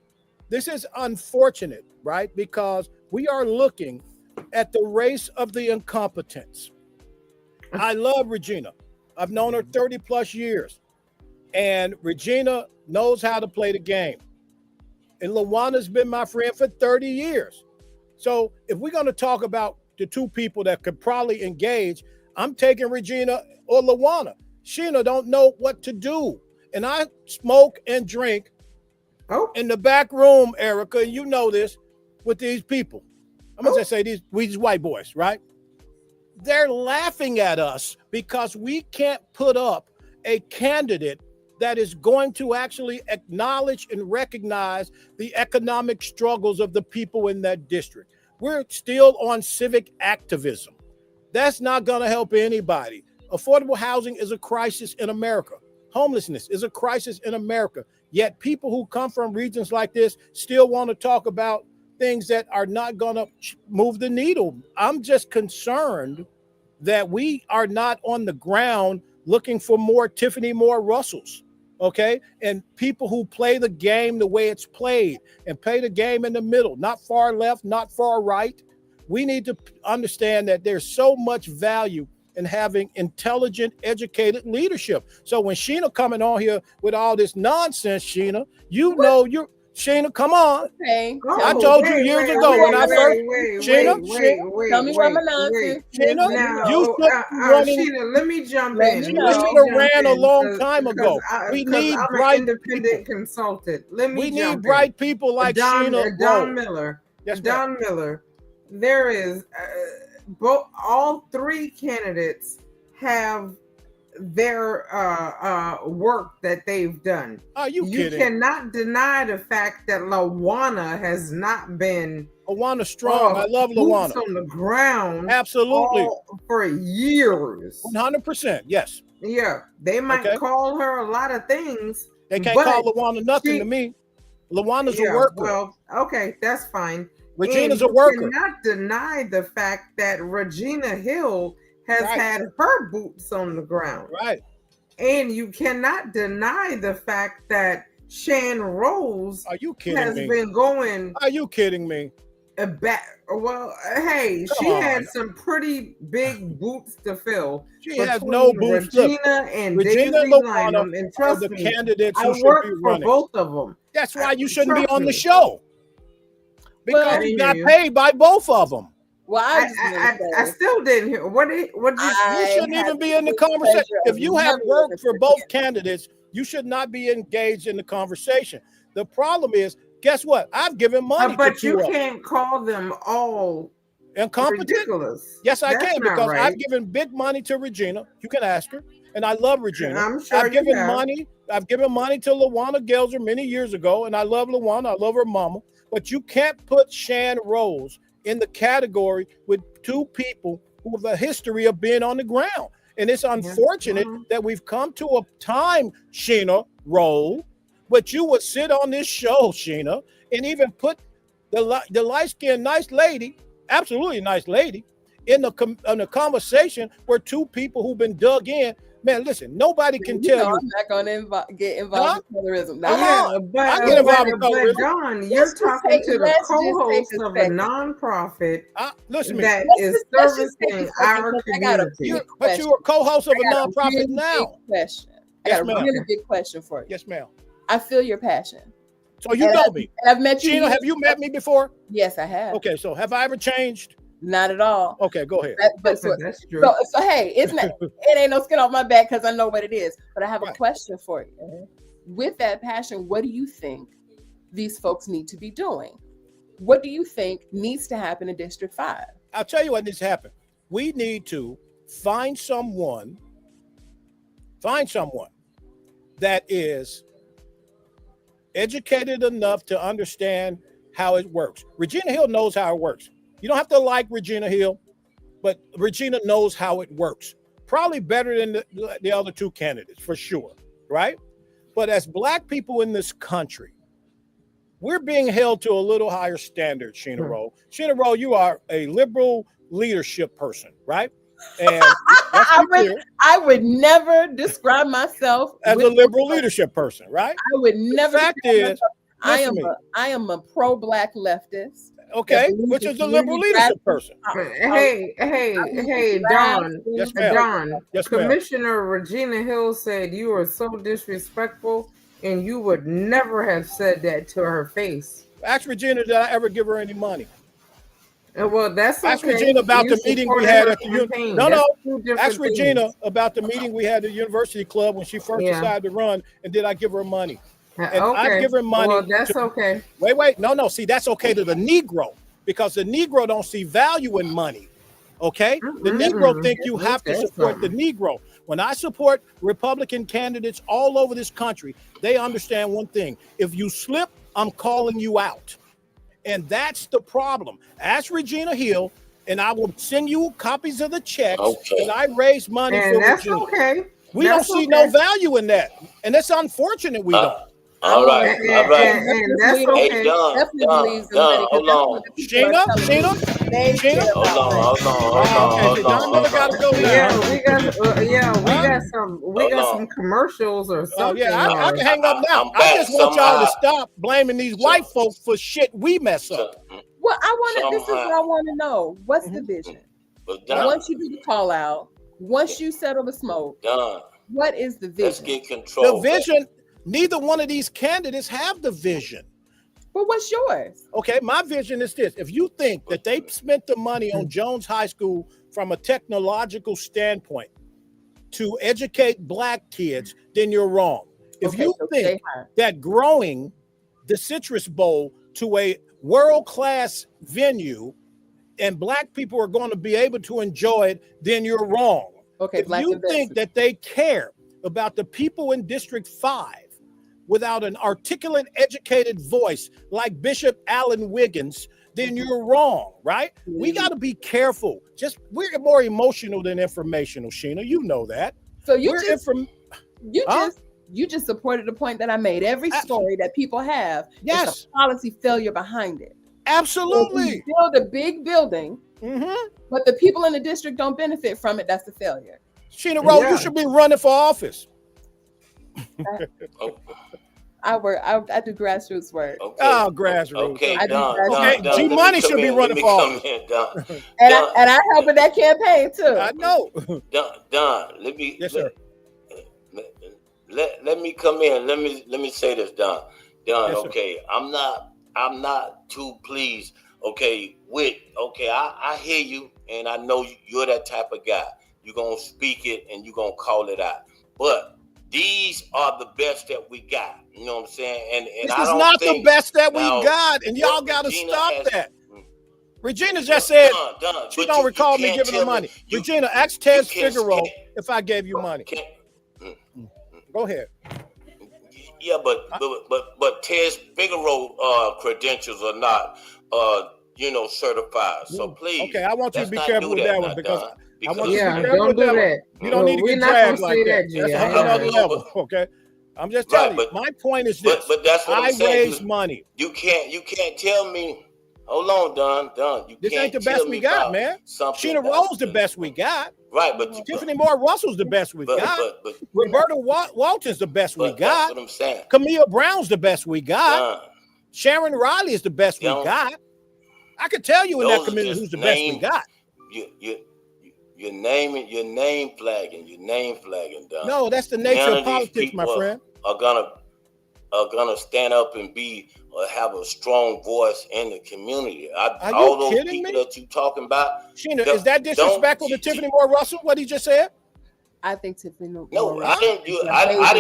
This is unfortunate, right? Because we are looking at the race of the incompetents. I love Regina. I've known her 30 plus years. And Regina knows how to play the game. And LaWanna's been my friend for 30 years. So if we're going to talk about the 2 people that could probably engage, I'm taking Regina or LaWanna. Sheena don't know what to do. And I smoke and drink in the back room, Erica, and you know this, with these people. I'm going to just say these white boys, right? They're laughing at us because we can't put up a candidate that is going to actually acknowledge and recognize the economic struggles of the people in that district. We're still on civic activism. That's not going to help anybody. Affordable housing is a crisis in America. Homelessness is a crisis in America. Yet people who come from regions like this still want to talk about things that are not going to move the needle. I'm just concerned that we are not on the ground looking for more Tiffany Moore Russells, okay? And people who play the game the way it's played and play the game in the middle, not far left, not far right. We need to understand that there's so much value in having intelligent, educated leadership. So when Sheena coming on here with all this nonsense, Sheena, Sheena, come on. Okay. I told you years ago when I first. Sheena, tell me what my nonsense is. Sheena, you should be running. Sheena, let me jump in. You should have ran a long time ago. We need bright independent consultant. We need bright people like Sheena. Don Miller. Yes, Don Miller. There is all 3 candidates have their work that they've done. Are you kidding? You cannot deny the fact that LaWanna has not been LaWanna strong. I love LaWanna. On the ground. Absolutely. For years. 100%. Yes. Yeah. They might call her a lot of things. They can't call LaWanna nothing to me. LaWanna's a worker. Well, okay, that's fine. Regina's a worker. You cannot deny the fact that Regina Hill has had her boots on the ground. Right. And you cannot deny the fact that Shan Rose has been going. Are you kidding me? Well, hey, she had some pretty big boots to fill. She has no boots. Regina and Regina Daisy Lynham, and trust the me, candidates I who should work be for running. both of them. That's why you shouldn't be on the show. Because you got you. paid by both of them. Well, I still didn't hear what you shouldn't even be in the conversation. If you have worked for both candidates, you should not be engaged in the conversation. The problem is, guess what? I've given money but to you two can't call them all incompetent. Ridiculous. Yes, I That's can, not because right. I've given big money to Regina. You can ask her. And I love Regina. I'm sure I've you given have. money. I've given money to LaWanna Gelser many years ago, and I love LaWanna. I love her mama. But you can't put Shan Rose in the category with 2 people who have a history of being on the ground. And it's unfortunate that we've come to a time, Sheena Rolle, but you would sit on this show, Sheena, and even put the light-skinned nice lady, absolutely nice lady, in the conversation where two people who've been dug in. Man, listen, nobody can tell you. I'm not going to get involved in colorism. Yeah, but Don, you're talking to the co-host of a nonprofit that is servicing our community. But you're a co-host of a nonprofit now. I got a really big question for you. Yes, ma'am. I feel your passion. So you know me. I've met you. Sheena, have you met me before? Yes, I have. Okay, so have I ever changed? Not at all. Okay, go ahead. That's true. So hey, it ain't no skin off my back because I know what it is. But I have a question for you. With that passion, what do you think these folks need to be doing? What do you think needs to happen in District 5? I'll tell you what needs to happen. We need to find someone that is educated enough to understand how it works. Regina Hill knows how it works. You don't have to like Regina Hill, but Regina knows how it works. Probably better than the other two candidates, for sure, right? But as Black people in this country, we're being held to a little higher standard, Sheena Rolle. Sheena Rolle, you are a liberal leadership person, right? And I would never describe myself as a liberal leadership person, right? I would never. The fact is, I am a pro-Black leftist. Okay, which is a liberal leadership person. Hey, Don. Yes, ma'am. Don. Yes, ma'am. Commissioner Regina Hill said you are so disrespectful, and you would never have said that to her face. Ask Regina, did I ever give her any money? Well, that's okay. Ask Regina about the meeting we had at the Ask Regina about the meeting we had at the University Club when she first decided to run, and did I give her money? And I give her money. Well, that's okay. Wait. No. See, that's okay to the Negro, because the Negro don't see value in money. Okay? The Negro think you have to support the Negro. When I support Republican candidates all over this country, they understand one thing. If you slip, I'm calling you out. And that's the problem. Ask Regina Hill, and I will send you copies of the checks. And I raise money for Regina. Okay. We don't see no value in that. And it's unfortunate we don't. All right. And that's okay. Hey, Don, hold on. Sheena? Hold on. Don gotta go now. We got some commercials or something. I can hang up now. I just want y'all to stop blaming these white folks for shit we mess up. Well, this is what I want to know. What's the vision? Once you do the call out, once you settle the smoke, what is the vision? Let's get control. The vision. Neither one of these candidates have the vision. Well, what's yours? Okay, my vision is this. If you think that they spent the money on Jones High School from a technological standpoint to educate Black kids, then you're wrong. If you think that growing the Citrus Bowl to a world-class venue and Black people are going to be able to enjoy it, then you're wrong. Okay, if you think that they care about the people in District 5, without an articulate, educated voice like Bishop Allen Wiggins, then you're wrong, right? We got to be careful. We're more emotional than informational, Sheena. You know that. So you just supported the point that I made. Every story that people have, is a policy failure behind it. Absolutely. So if you build a big building, but the people in the district don't benefit from it, that's a failure. Sheena Rolle, you should be running for office. I do grassroots work. Oh, grassroots. Okay, G Money should be running for office. And I help with that campaign too. I know. Don, let me come in. Let me say this, Don. Okay, I'm not too pleased. I hear you, and I know you're that type of guy. You're gonna speak it and you're gonna call it out. But these are the best that we got. You know what I'm saying? And this is not the best that we got, and y'all got to stop that. Regina just said she don't recall me giving her money. Regina, ask Tez Figueroa if I gave you money. Go ahead. Yeah, but Tez Figueroa credentials are not certified. So please. Okay, I want you to be careful with that one, because I want you to be Yeah, careful don't with do that. You don't need to We're get not dragged gonna like say that. that, G. That's a I whole know other that. level. Okay, I'm just telling you. My point is this: but that's what I I'm saying. raise money. You can't tell me. Hold on, Don. This can't ain't the tell best me we got, about man. something. Sheena Rolle's the best we got. Right, but Tiffany Moore Russell's the best we got. But Roberta Walton's the best we got. That's what I'm saying. Camille Brown's the best we got. Don, Sharon Riley is the best we got. I could tell you in that community who's the best we got. You're name flagging, Don. No, that's the nature None of politics, my friend. Are gonna stand up and have a strong voice in the community. All those people that you talking about. Sheena, is that disrespectful to Tiffany Moore Russell? What he just said? I think Tiffany Moore. No, I didn't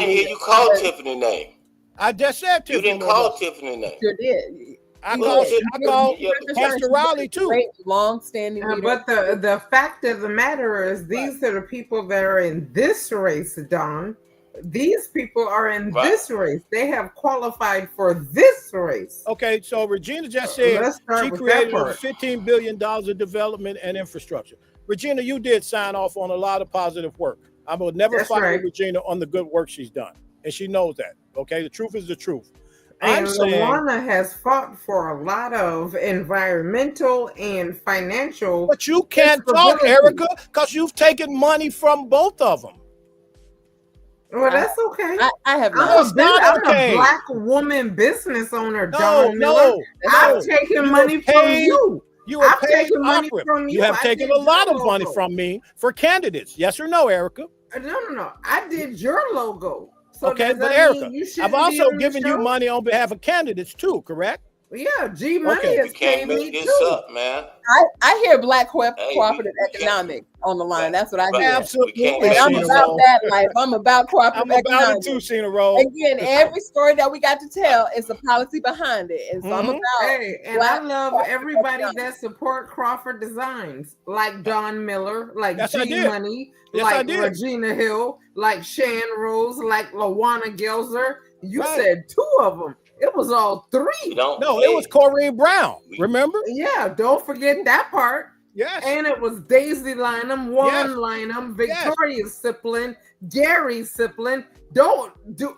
hear you call Tiffany name. I just said Tiffany. You didn't Moore call Russell. Tiffany name. Sure did. I called Pastor Riley too. Great long-standing leader. But the fact of the matter is, these are the people that are in this race, Don. These people are in this race. They have qualified for this race. Okay, so Regina just said she created over $15 billion of development and infrastructure. Regina, you did sign off on a lot of positive work. I will never fight with Regina on the good work she's done. And she knows that. Okay, the truth is the truth. And Luana has fought for a lot of environmental and financial. But you can't talk, Erica, because you've taken money from both of them. Well, that's okay. I have I'm not. a Black woman business owner, No, Don Miller. I've taken money from you. You were paid money from you have taken a lot of money from me for candidates. Yes or no, Erica? No. I did your logo. So okay, but Erica, I've also given you money on behalf of candidates too, correct? Yeah, G Money has paid me too. Up, man. I hear Black cooperative economics on the line. That's what I hear. Absolutely. And I'm about that life. I'm about cooperative economics. I'm about it too, Sheena Rolle. Again, every story that we got to tell is the policy behind it. And so I'm about and I love everybody that support Crawford Designs, like Don Miller, like G Money, like Regina Hill, like Shan Rose, like Lawana Gelzer. You said two of them. It was all three. No, it was Corrine Brown. Remember? Yeah, don't forget that part. Yes. And it was Daisy Lynham, Juan Lynham, Victoria Siplin, Gary Siplin.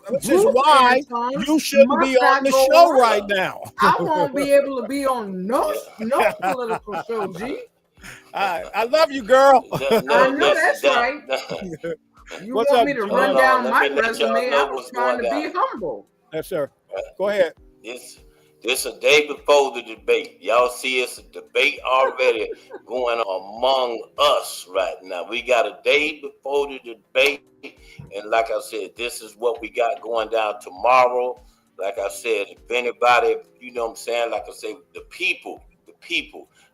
Which is why you shouldn't be on the show right now. I won't be able to be on no political show, G. I love you, girl. I know that's right. You want me to run down my resume? I was trying to be humble. Yes, sir. Go ahead. This a day before the debate. Y'all see it's a debate already going among us right now. We got a day before the debate. And like I said, this is what we got going down tomorrow. Like I said, if anybody, you know what I'm saying? Like I said, the people.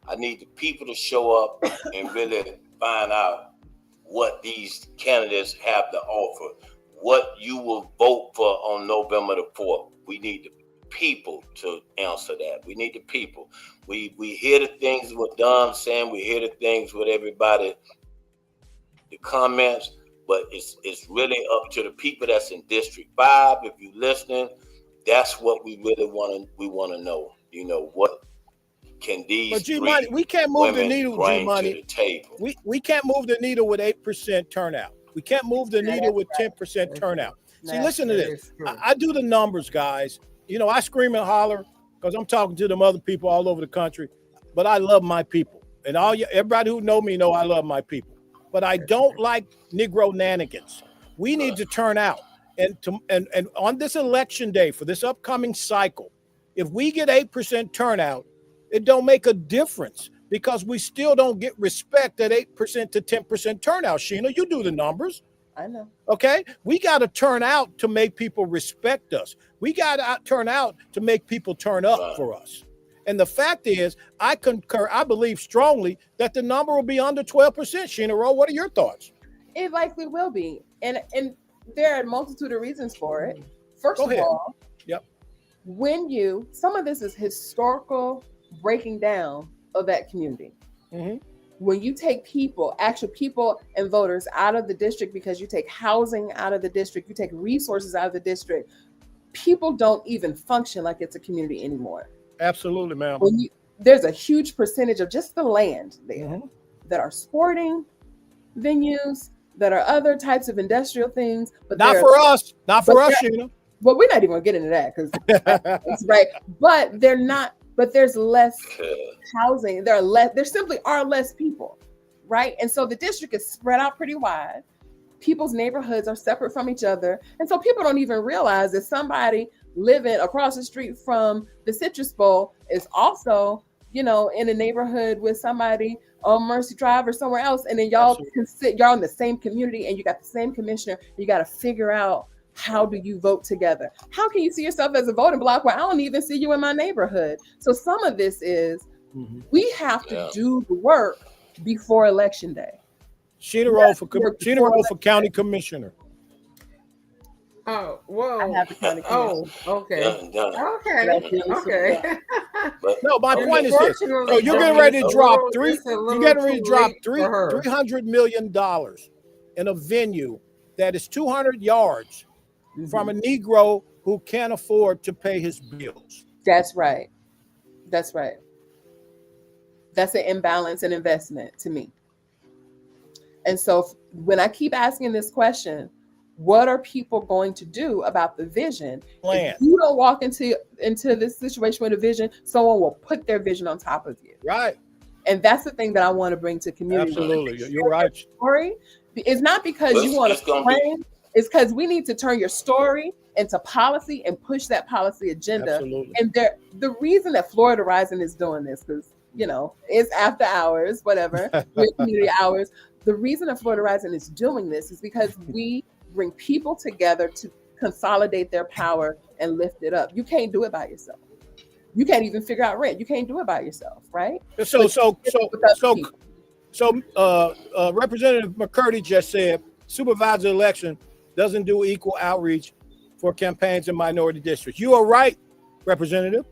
I need the people to show up and really find out what these candidates have to offer. What you will vote for on November the 4th. We need the people to answer that. We need the people. We hear the things what Don's saying. We hear the things with everybody, the comments, but it's really up to the people that's in District 5. If you're listening, that's what we really want to know. You know, what can these G-Money, we can't move the needle, G-Money, to the table? We can't move the needle with 8% turnout. We can't move the needle with 10% turnout. See, listen to this. I do the numbers, guys. You know, I scream and holler because I'm talking to them other people all over the country, but I love my people. And everybody who know me know I love my people. But I don't like Negro nanigans. We need to turn out. And on this election day for this upcoming cycle, if we get 8% turnout, it don't make a difference because we still don't get respect at 8% to 10% turnout. Sheena, you do the numbers. I know. Okay, we got to turn out to make people respect us. We got to turn out to make people turn up for us. And the fact is, I concur. I believe strongly that the number will be under 12%. Sheena Rolle, what are your thoughts? It likely will be, and there are a multitude of reasons for it. First of all, when some of this is historical breaking down of that community. Mm-hmm. When you take actual people and voters out of the district because you take housing out of the district, you take resources out of the district, people don't even function like it's a community anymore. Absolutely, ma'am. There's a huge percentage of just the land there that are sporting, venues that are other types of industrial things. But not for us, Sheena. Well, we're not even gonna get into that because that's right. But they're not. But there's less housing. There simply are less people, right? And so the district is spread out pretty wide. People's neighborhoods are separate from each other, and so people don't even realize that somebody living across the street from the Citrus Bowl is also, in a neighborhood with somebody on Mercy Drive or somewhere else, and then y'all y'all in the same community, and you got the same commissioner. You got to figure out, how do you vote together? How can you see yourself as a voting block where I don't even see you in my neighborhood? So some of this is we have to do the work before Election Day. Sheena Rolle for county commissioner. Oh, whoa. I have the county commissioner. Oh, okay. Okay. No, my point is this. So you're getting ready to drop $300 million in a venue that is 200 yards from a Negro who can't afford to pay his bills. That's right. That's right. That's an imbalance in investment to me. And so when I keep asking this question, what are people going to do about the vision? If you don't walk into this situation with a vision, someone will put their vision on top of you. Right. And that's the thing that I want to bring to community. Absolutely. You're right. Story. It's not because you want to claim, it's because we need to turn your story into policy and push that policy agenda. Absolutely. And the reason that Florida Rising is doing this, because it's after hours, whatever, community hours. The reason that Florida Rising is doing this is because we bring people together to consolidate their power and lift it up. You can't do it by yourself. You can't even figure out rent. You can't do it by yourself, right? So Representative McCurdy just said supervisor election doesn't do equal outreach for campaigns in minority districts. You are right, Representative,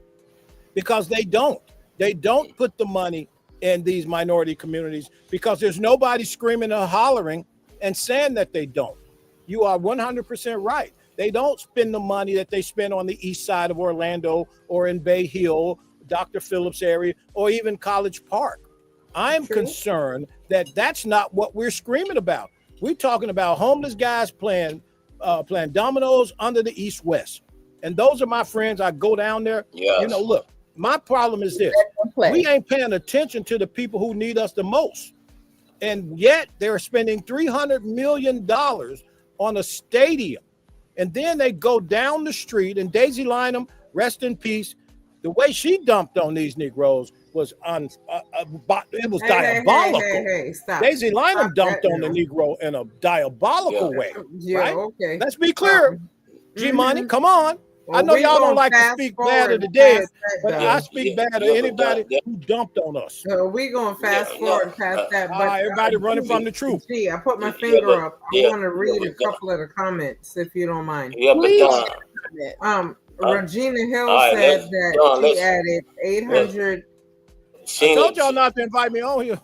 because they don't. They don't put the money in these minority communities because there's nobody screaming and hollering and saying that they don't. You are 100% right. They don't spend the money that they spend on the east side of Orlando or in Bay Hill, Dr. Phillips area, or even College Park. I'm concerned that that's not what we're screaming about. We're talking about homeless guys playing dominoes under the east-west. And those are my friends. I go down there. Yes. Look, my problem is this. We ain't paying attention to the people who need us the most. And yet they're spending $300 million on a stadium. And then they go down the street, and Daisy Lynham, rest in peace, the way she dumped on these Negroes was diabolical. Hey, stop. Daisy Lynham dumped on the Negro in a diabolical way. Right? Okay. Let's be clear. G-Money, come on. Well, I know y'all don't like to speak bad of the dead, but I speak bad of anybody who dumped on us. We're going to fast forward past that. But everybody running from the truth. Gee, I put my finger up. I want to read a couple of the comments, if you don't mind. Regina Hill said that she added 800. I told y'all not to invite me on here.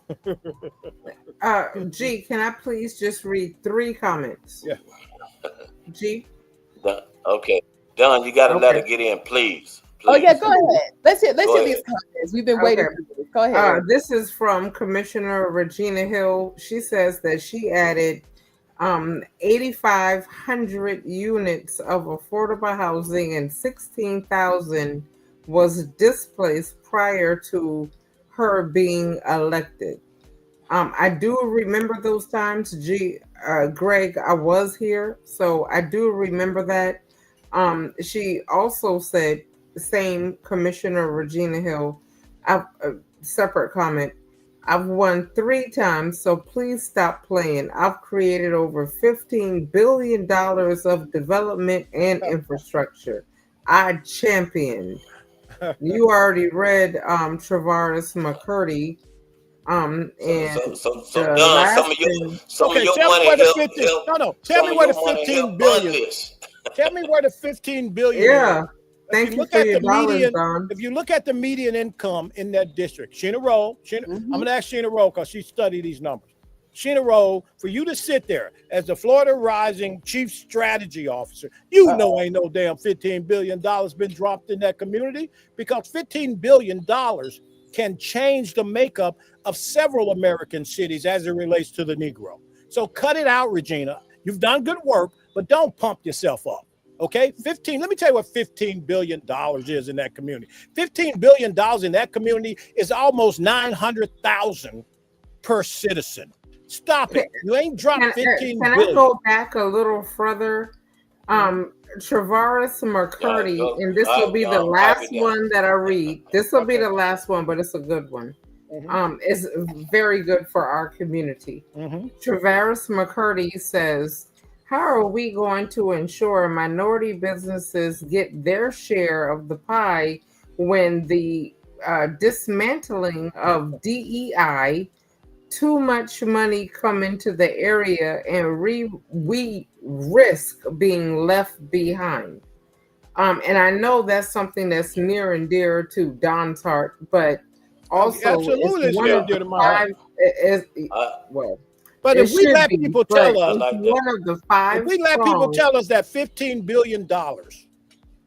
G, can I please just read 3 comments? Yeah. G? Okay. Don, you got to let her get in, please. Oh, yeah, go ahead. Let's hear these comments. We've been waiting for this. Go ahead. This is from Commissioner Regina Hill. She says that she added 8,500 units of affordable housing and 16,000 was displaced prior to her being elected. I do remember those times. Greg, I was here, so I do remember that. She also said, same Commissioner Regina Hill, a separate comment, I've won 3 times, so please stop playing. I've created over $15 billion of development and infrastructure. I championed. You already read Travaris McCurdy. And tell me where the 15 billion is. Tell me where the 15 billion is. Thank you for your dollars, Don. If you look at the median income in that district, Sheena Rolle, I'm going to ask Sheena Rolle because she studied these numbers. Sheena Rolle, for you to sit there as the Florida Rising Chief Strategy Officer, ain't no damn $15 billion been dropped in that community, because $15 billion can change the makeup of several American cities as it relates to the Negro. So cut it out, Regina. You've done good work, but don't pump yourself up. Okay, let me tell you what $15 billion is in that community. $15 billion in that community is almost 900,000 per citizen. Stop it. You ain't dropped 15 Can billion. I go back a little further? Travaris McCurdy, and this will be the last one that I read. This will be the last one, but it's a good one. It's very good for our community. Travaris McCurdy says, how are we going to ensure minority businesses get their share of the pie when the dismantling of DEI, too much money come into the area and we risk being left behind? And I know that's something that's near and dear to Don's heart, but also absolutely it's one of the five. But if we let people tell us, one of the five, if we let people tell us that $15 billion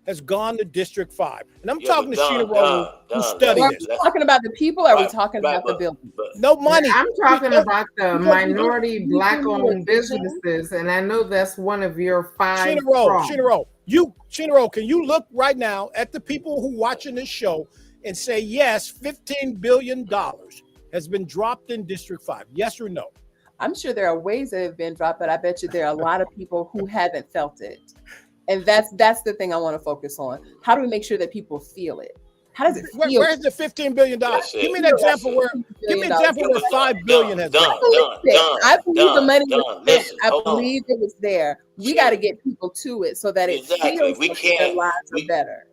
has gone to District 5, and I'm talking to Sheena Rolle, who studied this. Are we talking about the people, or are we talking about the building? No money. I'm talking about the minority Black-owned businesses, and I know that's one of your five. Sheena Rolle, can you look right now at the people who watching this show and say, yes, $15 billion has been dropped in District 5? Yes or no? I'm sure there are ways that have been dropped, but I bet you there are a lot of people who haven't felt it. And that's the thing I want to focus on. How do we make sure that people feel it? How does it feel? Where's the $15 billion? Give me an example where $5 billion has gone. I believe the money was spent. I believe it was there. We got to get people to it so that it feels like their lives are better.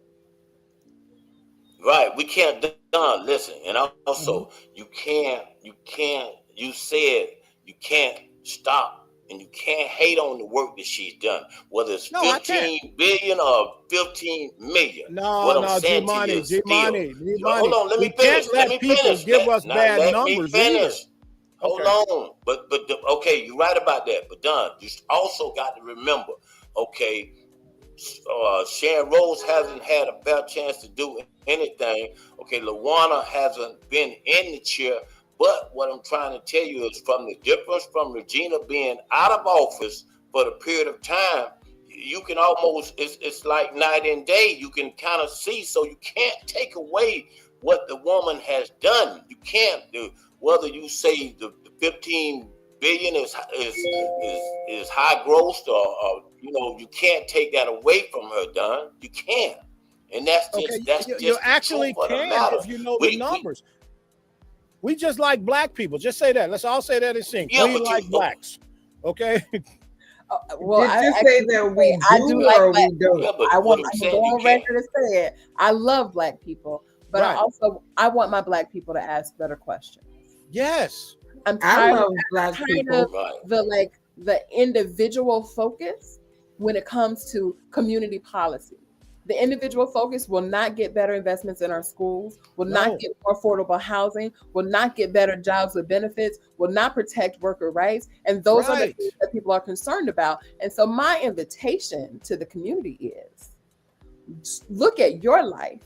Right. We can't listen. And also you said you can't stop and you can't hate on the work that she's done, whether it's 15 billion or 15 million. G-Money. Hold on, let me finish. Let me finish. Give us bad numbers. Hold on. But okay, you're right about that. But Don, you also got to remember, okay, Sharon Rose hasn't had a fair chance to do anything. Okay, LaWanna hasn't been in the chair. But what I'm trying to tell you is from the difference from Regina being out of office for the period of time, you can almost, it's like night and day. You can kind of see, so you can't take away what the woman has done. You can't do, whether you say the 15 billion is high gross or you can't take that away from her, Don. You can't. And that's just, you actually can if you know the numbers. We just like black people. Just say that. Let's all say that in sync. We like blacks. Okay. Well, did you say that we do or we don't? I want to go on record to say it. I love black people, but I want my black people to ask better questions. Yes. I'm tired of black people. The individual focus when it comes to community policy. The individual focus will not get better investments in our schools, will not get more affordable housing, will not get better jobs with benefits, will not protect worker rights. And those are the things that people are concerned about. And so my invitation to the community is look at your life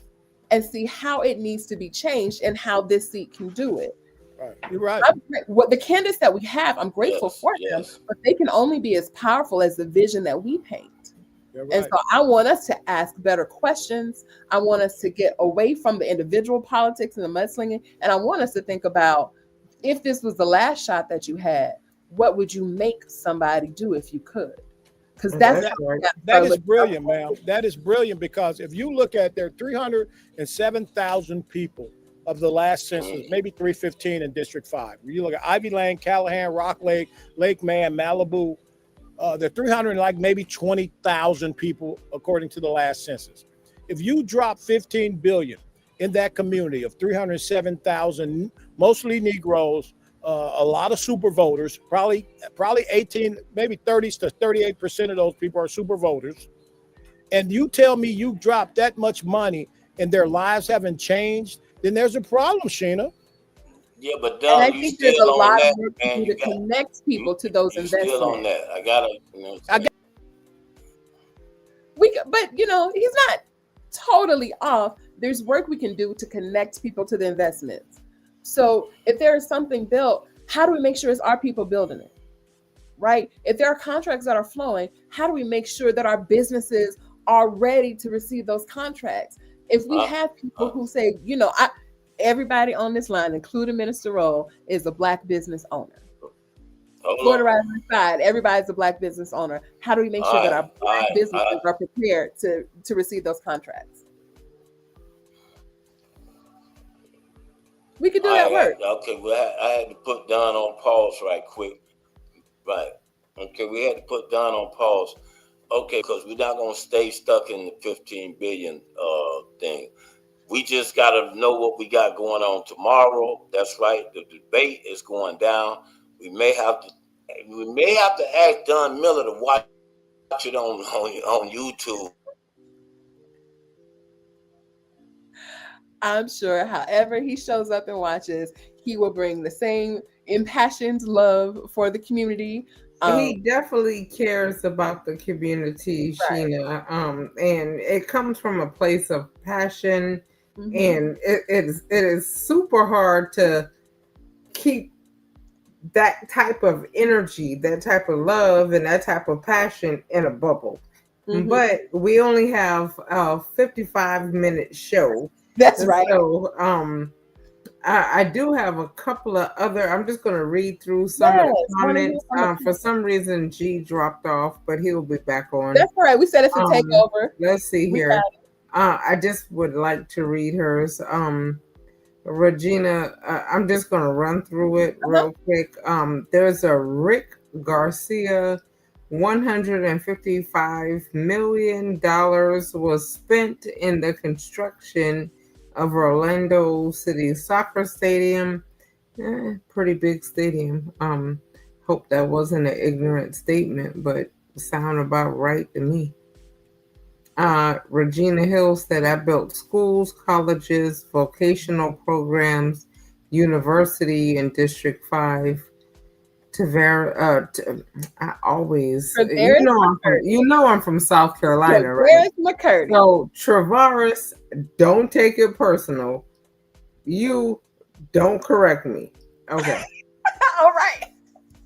and see how it needs to be changed and how this seat can do it. Right. You're right. What the candidates that we have, I'm grateful for them, but they can only be as powerful as the vision that we paint. Right. And so I want us to ask better questions. I want us to get away from the individual politics and the mudslinging. And I want us to think about, if this was the last shot that you had, what would you make somebody do if you could? Because that is brilliant, ma'am. That is brilliant, because if you look at there, 307,000 people of the last census, maybe 315 in District 5. You look at Ivy Lane, Callahan, Rock Lake, Lake Man, Malibu. There are 300, like maybe 20,000 people, according to the last census. If you drop 15 billion in that community of 307,000, mostly Negroes, a lot of super voters, probably 18, maybe 30 to 38% of those people are super voters. And you tell me you dropped that much money and their lives haven't changed, then there's a problem, Sheena. Yeah, but Don, I think there's a lot of work to do to connect people to those investments. Still on that. I gotta, but he's not totally off. There's work we can do to connect people to the investments. So if there is something built, how do we make sure it's our people building it? right? If there are contracts that are flowing, how do we make sure that our businesses are ready to receive those contracts? If we have people who say, everybody on this line, including Minister Rolle, is a Black business owner. Florida Rising side, everybody's a Black business owner. How do we make sure that our Black businesses are prepared to receive those contracts? We could do that work. Okay, well, I had to put Don on pause right quick. Right. Okay, we had to put Don on pause. Okay, because we're not going to stay stuck in the 15 billion thing. We just got to know what we got going on tomorrow. That's right. The debate is going down. We may have to ask Don Miller to watch it on YouTube. I'm sure however he shows up and watches, he will bring the same impassioned love for the community. He definitely cares about the community, right. Sheena. And it comes from a place of passion. Mm-hmm. And it is super hard to keep that type of energy, that type of love, and that type of passion in a bubble. Mm-hmm. But we only have a 55-minute show. That's right. So I do have a couple of other. I'm just going to read through some of the comments. For some reason, G dropped off, but he'll be back on. That's all right. We said it's a takeover. Let's see here. I just would like to read hers. Regina, I'm just going to run through it real quick. There's a Rick Garcia. $155 million was spent in the construction of Orlando City Soccer Stadium. Pretty big stadium. Hope that wasn't an ignorant statement, but sound about right to me. Regina Hill said, I built schools, colleges, vocational programs, university in District 5. I always, I'm from South Carolina, right? McCurdy. So Travaris, don't take it personal. You don't correct me. Okay. All right.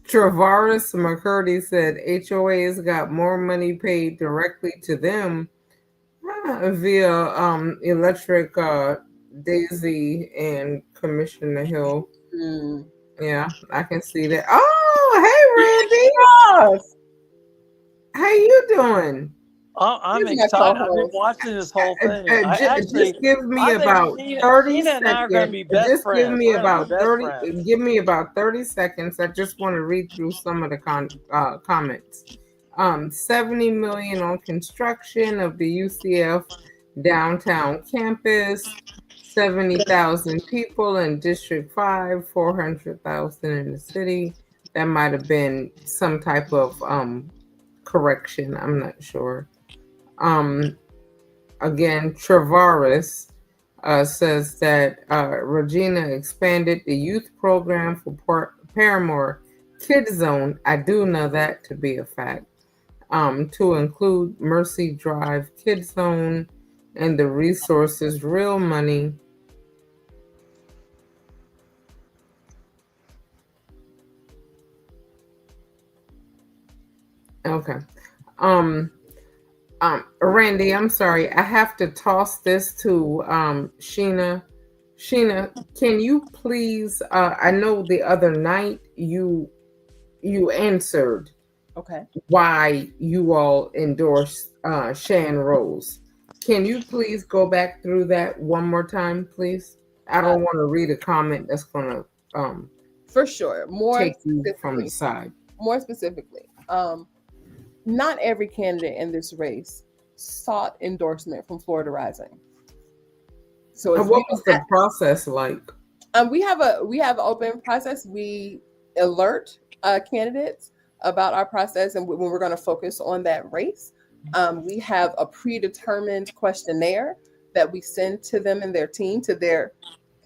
Travaris McCurdy said HOAs got more money paid directly to them via Electric Daisy and Commissioner Hill. Mm. Yeah, I can see that. Oh, hey, Randy. How you doing? I'm excited. I've been watching this whole thing. Just give me about 30 seconds. Just give me about 30. Give me about 30 seconds. I just want to read through some of the comments. 70 million on construction of the UCF downtown campus. 70,000 people in District 5, 400,000 in the city. That might have been some type of correction. I'm not sure. Again, Travaris says that Regina expanded the youth program for Paramore Kids Zone. I do know that to be a fact. To include Mercy Drive Kids Zone and the resources, real money. Okay. Randy, I'm sorry. I have to toss this to Sheena. Sheena, can you please I know the other night you answered why you all endorsed Shan Rose. Can you please go back through that one more time, please? I don't want to read a comment that's gonna for sure take you from the side. More specifically, not every candidate in this race sought endorsement from Florida Rising. So what was the process like? We have an open process. We alert candidates about our process and when we're going to focus on that race. We have a predetermined questionnaire that we send to them and their team, to their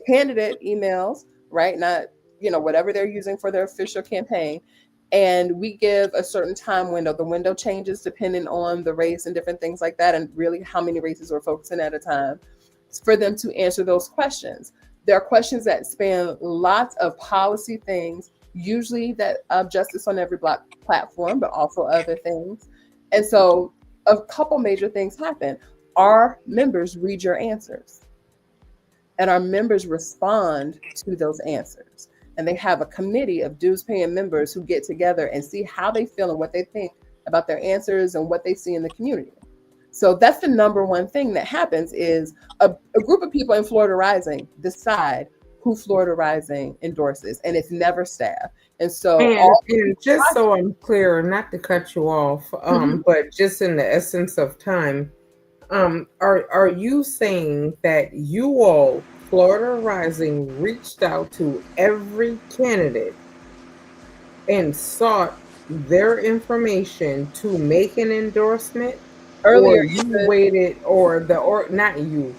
candidate emails, right? Not, whatever they're using for their official campaign. And we give a certain time window. The window changes depending on the race and different things like that, and really how many races we're focusing at a time, for them to answer those questions. There are questions that span lots of policy things usually that Justice on Every Block platform, but also other things. And so a couple major things happen. Our members read your answers, and our members respond to those answers. And they have a committee of dues paying members who get together and see how they feel and what they think about their answers and what they see in the community. So that's the number one thing that happens is a group of people in Florida Rising decide who Florida Rising endorses, and it's never staff. And so and just so I'm clear, not to cut you off, but just in the essence of time, are you saying that you all, Florida Rising, reached out to every candidate and sought their information to make an endorsement? Earlier, or you waited, or the organization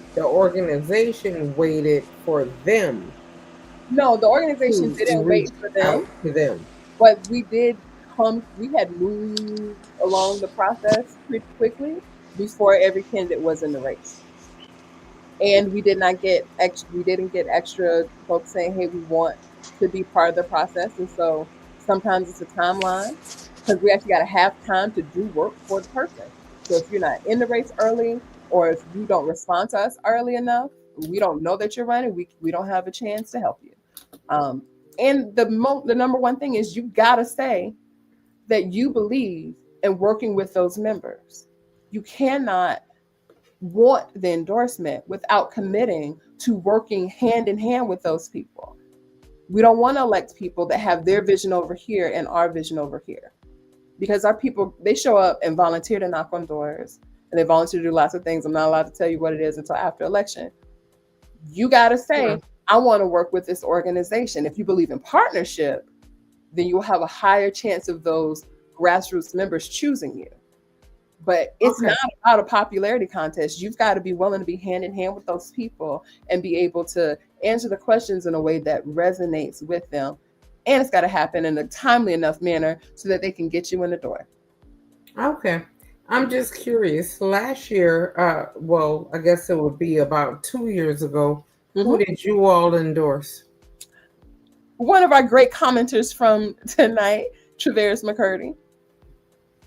waited for them? No, the organization didn't wait for them. But we had moved along the process pretty quickly before every candidate was in the race. And we didn't get extra folks saying, hey, we want to be part of the process. And so sometimes it's a timeline because we actually got to have time to do work for the person. So if you're not in the race early, or if you don't respond to us early enough, we don't know that you're running, we don't have a chance to help you. And the number one thing is you gotta say that you believe in working with those members. You cannot want the endorsement without committing to working hand in hand with those people. We don't want to elect people that have their vision over here and our vision over here. Because our people, they show up and volunteer to knock on doors, and they volunteer to do lots of things. I'm not allowed to tell you what it is until after election. You got to say, I want to work with this organization. If you believe in partnership, then you'll have a higher chance of those grassroots members choosing you. But it's not about a popularity contest. You've got to be willing to be hand in hand with those people and be able to answer the questions in a way that resonates with them. And it's got to happen in a timely enough manner so that they can get you in the door. Okay. I'm just curious. Last year, I guess it would be about 2 years ago, who did you all endorse? One of our great commenters from tonight, Traveris McCurdy.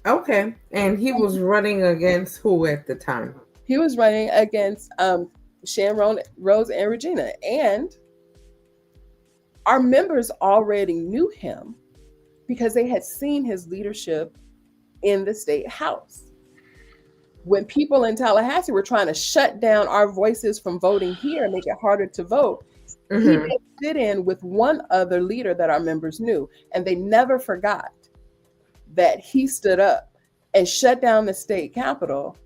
Okay. And he was running against who at the time? He was running against Sheena Rolle and Regina. And our members already knew him because they had seen his leadership in the state house. When people in Tallahassee were trying to shut down our voices from voting here and make it harder to vote, he did sit in with one other leader that our members knew. And they never forgot that he stood up and shut down the state capitol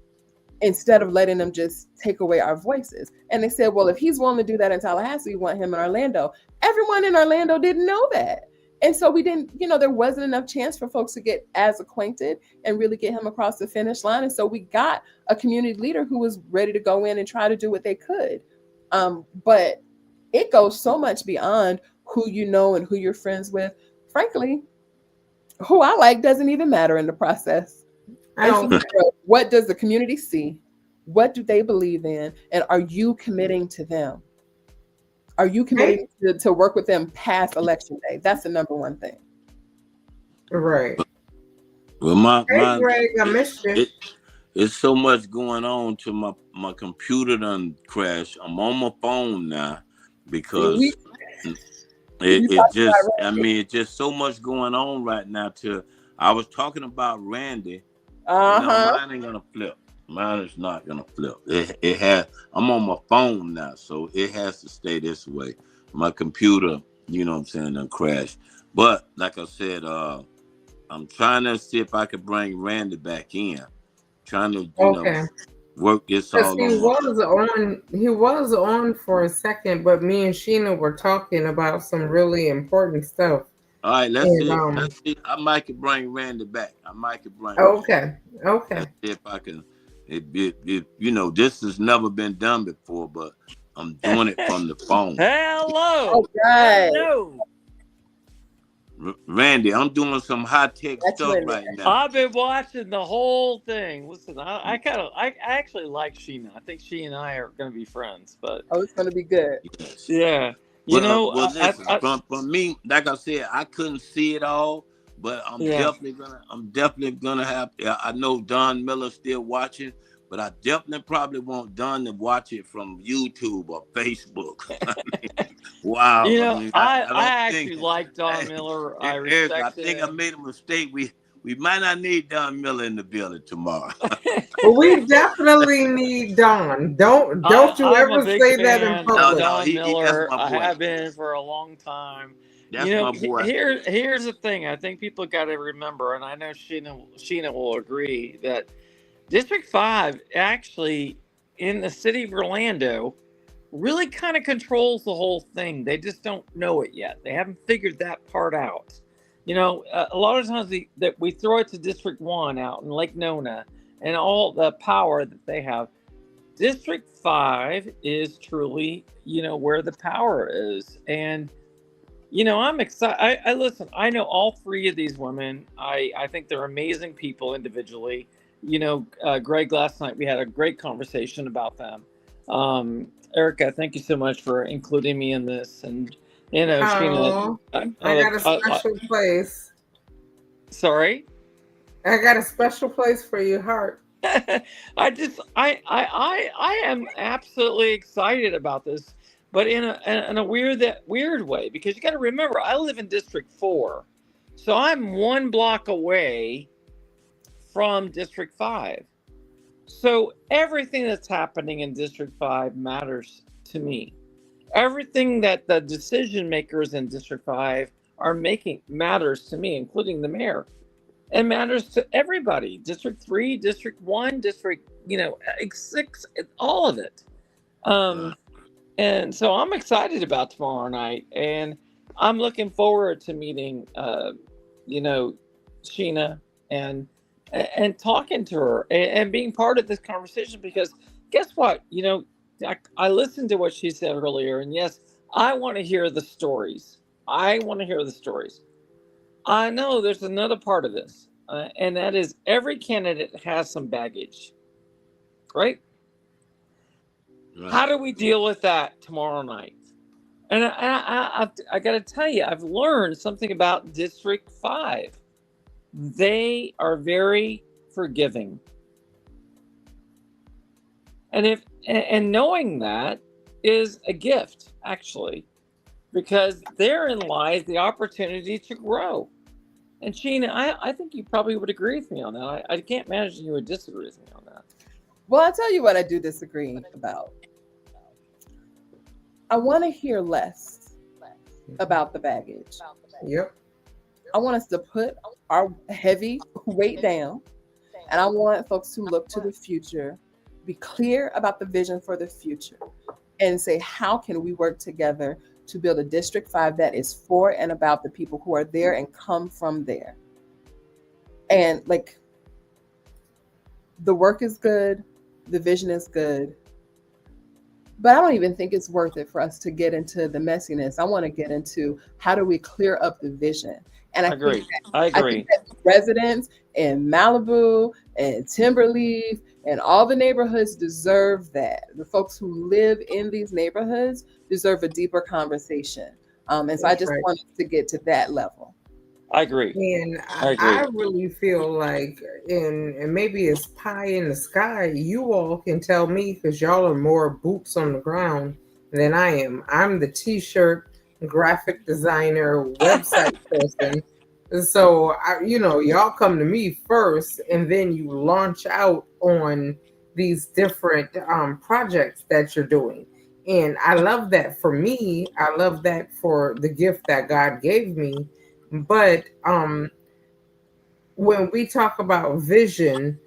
instead of letting them just take away our voices. And they said, well, if he's willing to do that in Tallahassee, we want him in Orlando. Everyone in Orlando didn't know that. And so we didn't, there wasn't enough chance for folks to get as acquainted and really get him across the finish line. And so we got a community leader who was ready to go in and try to do what they could. But it goes so much beyond who you know and who you're friends with. Frankly, who I like doesn't even matter in the process. What does the community see? What do they believe in? And are you committing to them? Are you committing to work with them past election day? That's the number one thing. Right. Well, Greg, I missed you. It's so much going on to my computer done crashed. I'm on my phone now because it's just so much going on right now. I was talking about Randy. No, mine ain't gonna flip. Mine is not gonna flip. It has. I'm on my phone now, so it has to stay this way. My computer, done crashed. But like I said, I'm trying to see if I could bring Randy back in. Trying to, work this all over. He was on for a second, but me and Sheena were talking about some really important stuff. All right, let's see. I might could bring Randy back. Okay. Let's see if I can. This has never been done before, but I'm doing it from the phone. Hello. Oh, God. Hello. Randy, I'm doing some high-tech stuff right now. I've been watching the whole thing. Listen, I actually like Sheena. I think she and I are going to be friends. But it's going to be good. Yeah. Listen, from me, like I said, I couldn't see it all, but I'm definitely gonna have. I know Don Miller's still watching, but I definitely probably want Don to watch it from YouTube or Facebook. I mean, wow. I don't actually think, like Don Miller. I Eric, respect I think him. I made a mistake. We might not need Don Miller in the building tomorrow. Well, we definitely need Don. Don't you I'm a ever big say that in fan public. of Don that's Miller. my I boy. have been for a long time. That's my boy. Here's the thing. I think people got to remember, and I know Sheena will agree that District 5 actually in the city of Orlando really kind of controls the whole thing. They just don't know it yet. They haven't figured that part out. A lot of times that we throw it to District 1 out in Lake Nona and all the power that they have. District 5 is truly, where the power is. And, I'm excited. I listen, I know all three of these women. I think they're amazing people individually. Greg, last night we had a great conversation about them. Erica, thank you so much for including me in this. And, Sheena. I got a special place. Sorry? I got a special place for your heart. I am absolutely excited about this, but in a weird way, because you got to remember, I live in District 4, so I'm 1 block away from District 5. So everything that's happening in District 5 matters to me. Everything that the decision makers in District 5 are making matters to me, including the mayor. It matters to everybody. District 3, District 1, District, 6, all of it. And so I'm excited about tomorrow night. And I'm looking forward to meeting, Sheena and talking to her and being part of this conversation. Because guess what? I listened to what she said earlier. And yes, I want to hear the stories. I know there's another part of this, and that is every candidate has some baggage, right? How do we deal with that tomorrow night? And I got to tell you, I've learned something about District 5. They are very forgiving. And knowing that is a gift, actually. Because therein lies the opportunity to grow. And Sheena, I think you probably would agree with me on that. I can't imagine you would disagree with me on that. Well, I'll tell you what I do disagree about. I want to hear less about the baggage. Yep. I want us to put our heavy weight down, and I want folks to look to the future, be clear about the vision for the future, and say, how can we work together to build a District 5 that is for and about the people who are there and come from there. And the work is good, the vision is good, but I don't even think it's worth it for us to get into the messiness. I want to get into how do we clear up the vision. And I agree. I think that residents in Malibu and Timberleaf and all the neighborhoods deserve that. The folks who live in these neighborhoods deserve a deeper conversation. And so I just wanted to get to that level. I agree. And I really feel like, and maybe it's pie in the sky, you all can tell me, because y'all are more boots on the ground than I am. I'm the t-shirt graphic designer, website person. So, y'all come to me first, and then you launch out on these different projects that you're doing. And I love that for me. I love that for the gift that God gave me. But when we talk about vision,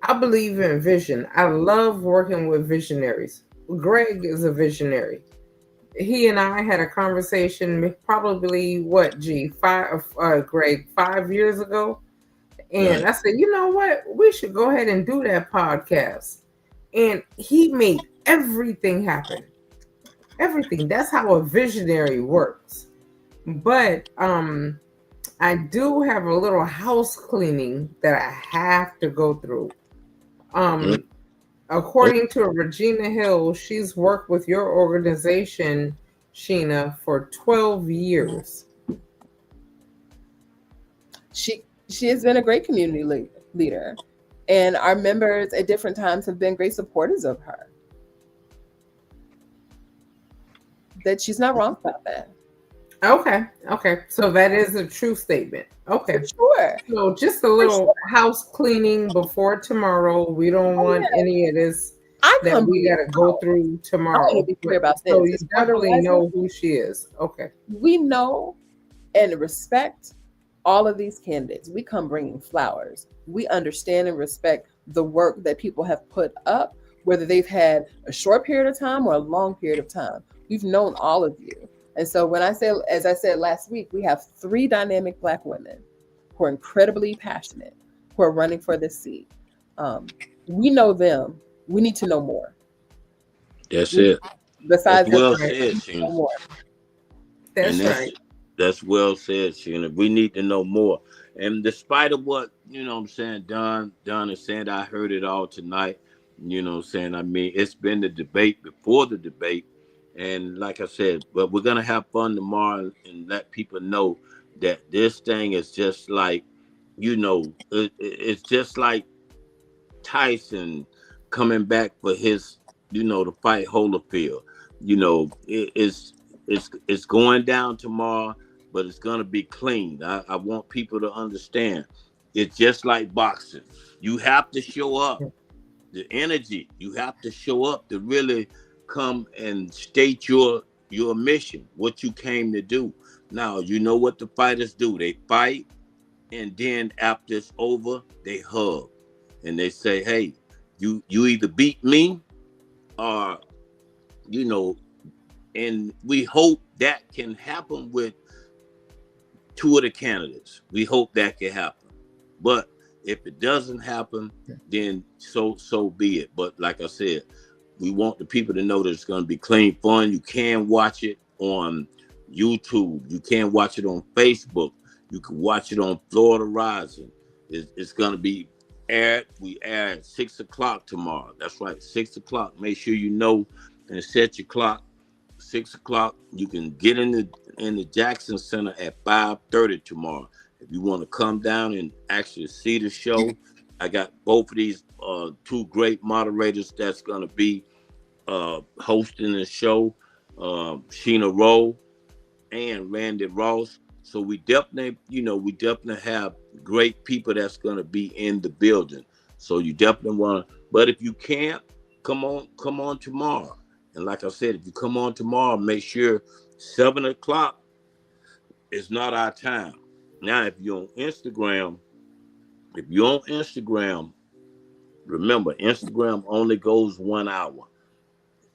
I believe in vision. I love working with visionaries. Greg is a visionary. He and I had a conversation probably, Greg, 5 years ago. And I said, you know what? We should go ahead and do that podcast. And he made everything happen. Everything. That's how a visionary works. But I do have a little house cleaning that I have to go through. According to Regina Hill, she's worked with your organization Sheena, for 12 years. She has been a great community leader, and our members at different times have been great supporters of her. That she's not wrong about that. Okay. So that is a true statement. Okay. For sure. So just a little house cleaning before tomorrow. We don't want any of this that we got to go through tomorrow. I want to be clear about this. So you definitely know who she is. Okay. We know and respect all of these candidates. We come bringing flowers. We understand and respect the work that people have put up, whether they've had a short period of time or a long period of time. We've known all of you. And so when I say, as I said last week, we have 3 dynamic Black women who are incredibly passionate, who are running for this seat. We know them. We need to know more. That's it. Besides, that's well said, Sheena. That's right. That's well said, Sheena. We need to know more. And despite of what, I'm saying, Don is saying, I heard it all tonight. I'm saying, I mean, it's been the debate before the debate. And like I said, but we're going to have fun tomorrow and let people know that this thing is just like, it's just like Tyson coming back for his, to fight Holyfield. It's going down tomorrow, but it's going to be clean. I want people to understand. It's just like boxing. You have to show up. The energy, you have to show up to really come and state your mission, what you came to do. Now, you know what the fighters do. They fight, and then after it's over, they hug. And they say, hey, you either beat me or, and we hope that can happen with 2 of the candidates. We hope that can happen. But if it doesn't happen, then so be it. But like I said, we want the people to know that it's going to be clean fun. You can watch it on YouTube. You can watch it on Facebook. You can watch it on Florida Rising. It's going to be aired. We air at 6 o'clock tomorrow. That's right, 6 o'clock. Make sure you know and set your clock. 6 o'clock. You can get in the Jackson Center at 5:30 tomorrow. If you want to come down and actually see the show, I got both of these 2 great moderators that's going to be hosting the show, Sheena Rolle and Randy Ross. So we definitely have great people that's going to be in the building. So you definitely want to, but if you can't, come on tomorrow. And like I said, if you come on tomorrow, make sure 7 o'clock is not our time. Now, if you're on Instagram, remember, Instagram only goes 1 hour.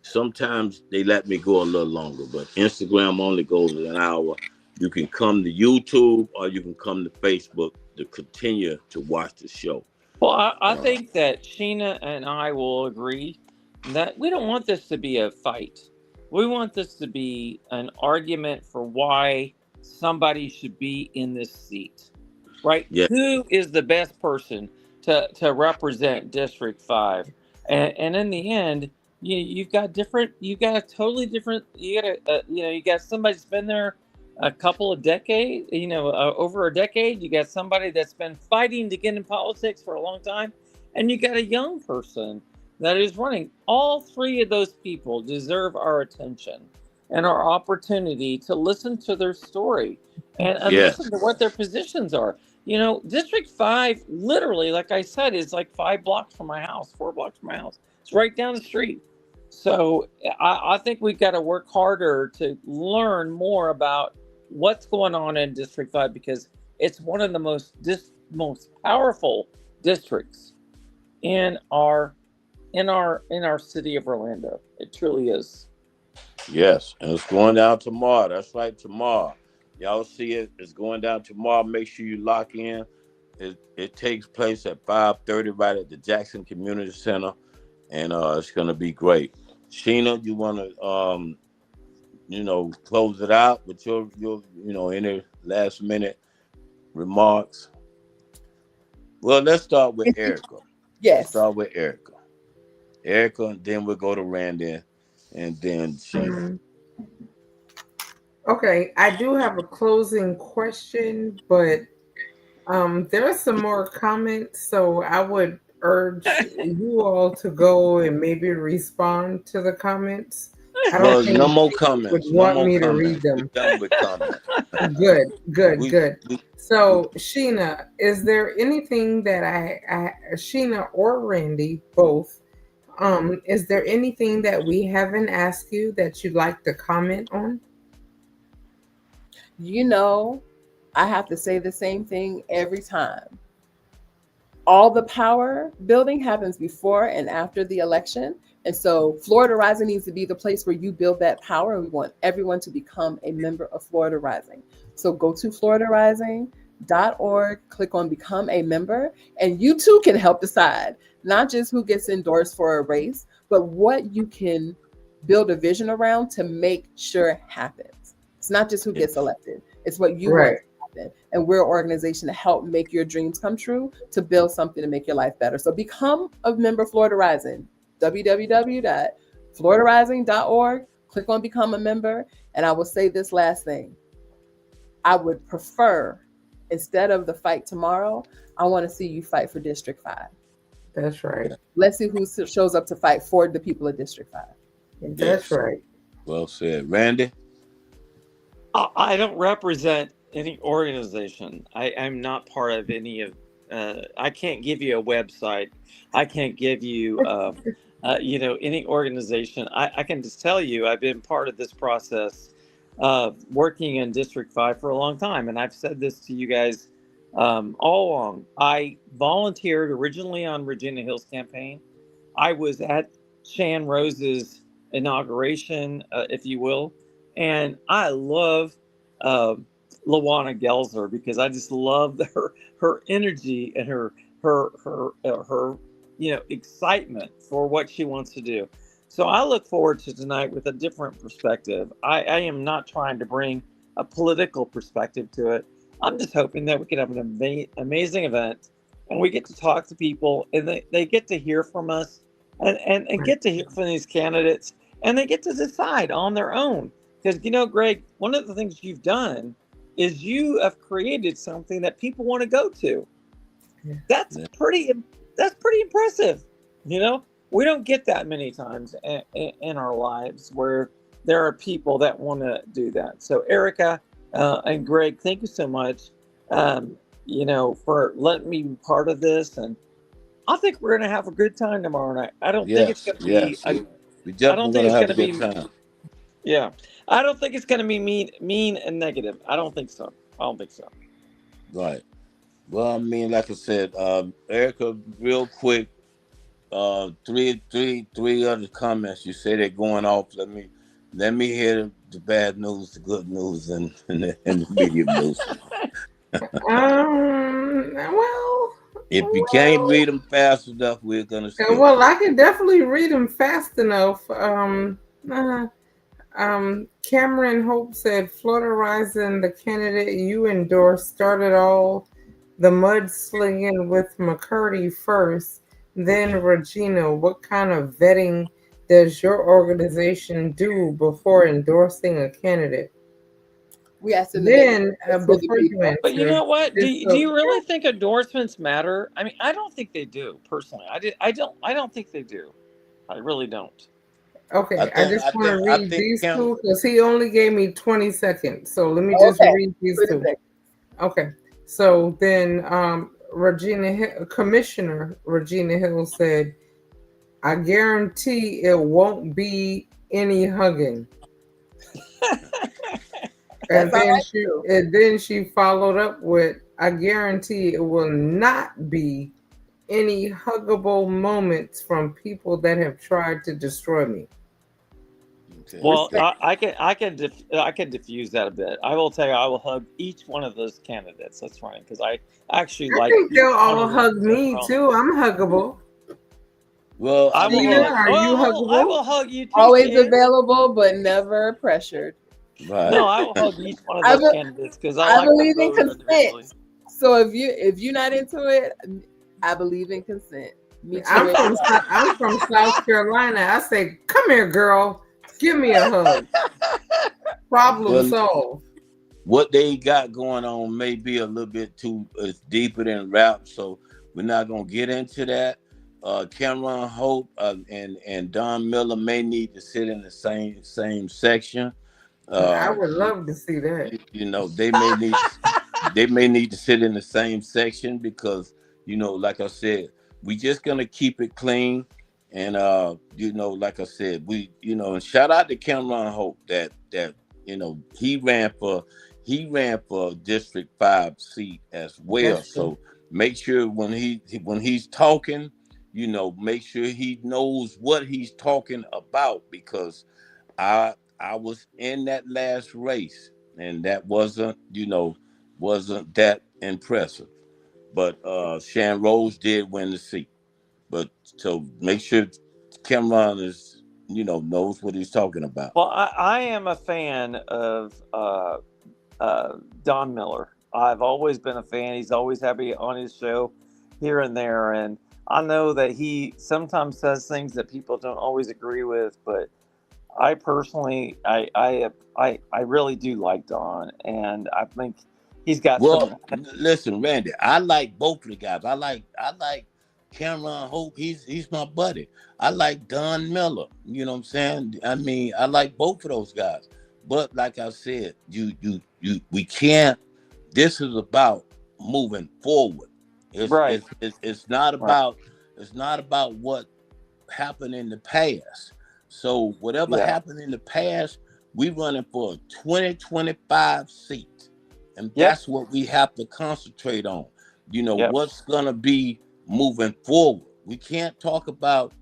Sometimes they let me go a little longer, but Instagram only goes an hour. You can come to YouTube or you can come to Facebook to continue to watch the show. Well, I think that Sheena and I will agree that we don't want this to be a fight. We want this to be an argument for why somebody should be in this seat, right? Yeah. Who is the best person to represent District 5? And in the end, you got somebody that's been there a couple of decades, over a decade. You got somebody that's been fighting to get in politics for a long time, and you got a young person that is running. All 3 of those people deserve our attention and our opportunity to listen to their story and listen to what their positions are. District 5, literally, like I said, is like 5 blocks from my house, 4 blocks from my house. It's right down the street. So I think we've got to work harder to learn more about what's going on in District 5, because it's one of the most powerful districts in our city of Orlando. It truly is. Yes, and it's going down tomorrow. That's right, tomorrow. Y'all see it. It's going down tomorrow. Make sure you lock in. It takes place at 5:30 right at the Jackson Community Center, and it's going to be great. Sheena, you want to close it out with your any last minute remarks? Well, let's start with Erica. Yes. Let's start with Erica. Erica, and then we'll go to Randy, and then Sheena. Okay, I do have a closing question, but there are some more comments, so I would urge you all to go and maybe respond to the comments. I don't Well, think no more people would comments. No want more me to read comments. We them. done with comments. we, Good. we So, Sheena, is there anything that Sheena or Randy, both, is there anything that we haven't asked you that you'd like to comment on? You know, I have to say the same thing every time. All the power building happens before and after the election. And so Florida Rising needs to be the place where you build that power. And we want everyone to become a member of Florida Rising. So go to floridarising.org, click on become a member, and you too can help decide not just who gets endorsed for a race, but what you can build a vision around to make sure happens. It's not just who gets elected. It's what you want to happen. And we're an organization to help make your dreams come true, to build something to make your life better. So become a member of Florida Rising, www.floridarising.org. Click on become a member. And I will say this last thing. I would prefer, instead of the fight tomorrow, I want to see you fight for District 5. That's right. Let's see who shows up to fight for the people of District 5. That's right. Well said. Randy? I don't represent any organization. I'm not part of any of. I can't give you a website. I can't give you, any organization. I can just tell you I've been part of this process, working in District 5 for a long time, and I've said this to you guys all along. I volunteered originally on Regina Hill's campaign. I was at Shan Rose's inauguration, if you will. And I love Lawana Gelser because I just love her energy and her excitement for what she wants to do. So I look forward to tonight with a different perspective. I am not trying to bring a political perspective to it. I'm just hoping that we can have an amazing event and we get to talk to people and they get to hear from us and get to hear from these candidates and they get to decide on their own. Because, Greg, one of the things you've done is you have created something that people want to go to. That's pretty impressive. We don't get that many times in our lives where there are people that want to do that. So, Erica and Greg, thank you so much, for letting me be part of this. And I think we're going to have a good time tomorrow night. I don't think it's going to be. We definitely going to have a good time. Yeah, I don't think it's going to be mean and negative. I don't think so. Right. Well, I mean, like I said, Erica, real quick, three other comments. You say they're going off. Let me hear the bad news, the good news, and the medium news. Well, if you can't read them fast enough, we're gonna skip. Well, I can definitely read them fast enough. Cameron Hope said, Florida Rising, the candidate you endorsed, started all the mudslinging with McCurdy first, then Regina. What kind of vetting does your organization do before endorsing a candidate? We asked them. Then, before you answer, but you know what? Do you really think endorsements matter? I mean, I don't think they do. Personally, I don't think they do. I really don't. Okay, I just want to read these two because he only gave me 20 seconds. So let me just read these two. Okay, so then Commissioner Regina Hill said, I guarantee it won't be any hugging. And then she followed up with, I guarantee it will not be any huggable moments from people that have tried to destroy me. Well, I can diffuse that a bit. I will tell you, I will hug each one of those candidates. That's right, because I actually I think they'll all hug me too. I'm huggable. Well, are you huggable? I will hug you too. Always available, but never pressured. Right. No, I will hug each one of those candidates because I believe in consent. So if you're not into it, I believe in consent. I'm from South Carolina. I say, come here, girl. Give me a hug. Problem solved. What they got going on may be a little bit too deeper than rap, so we're not gonna get into that. Cameron Hope and Don Miller may need to sit in the same section. I would love to see that. You know, they may need to sit in the same section because, you know, like I said, we just gonna keep it clean. And you know, like I said, and shout out to Cameron Hope that you know he ran for District 5 seat as well. So make sure when he's talking, you know, make sure he knows what he's talking about, because I was in that last race and that wasn't that impressive. But Shan Rose did win the seat. But so make sure Cameron knows what he's talking about. Well, I am a fan of Don Miller. I've always been a fan. He's always happy on his show here and there. And I know that he sometimes says things that people don't always agree with, but I personally, I really do like Don. And I think he's got listen, Randy, I like both of the guys. I like Cameron Hope, he's my buddy. I like Don Miller. You know what I'm saying? I mean, I like both of those guys. But like I said, we can't. This is about moving forward. It's not about what happened in the past. So whatever happened in the past, we running for a 2025 seat, and that's what we have to concentrate on. You know what's gonna be moving forward. We can't talk about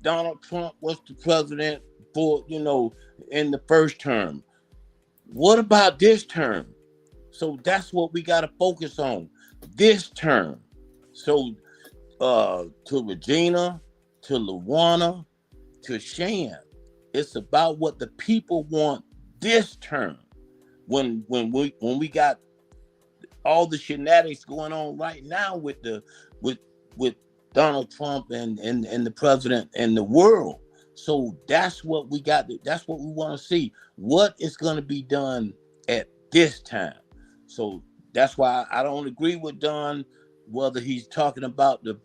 Donald Trump was the president for, in the first term. What about this term? So that's what we got to focus on, this term. So to Regina, to Luana, to Shan, it's about what the people want this term. When we got all the shenanigans going on right now with Donald Trump and the president and the world. So that's what we got. That's what we want to see. What is going to be done at this time? So that's why I don't agree with Don, whether he's talking about the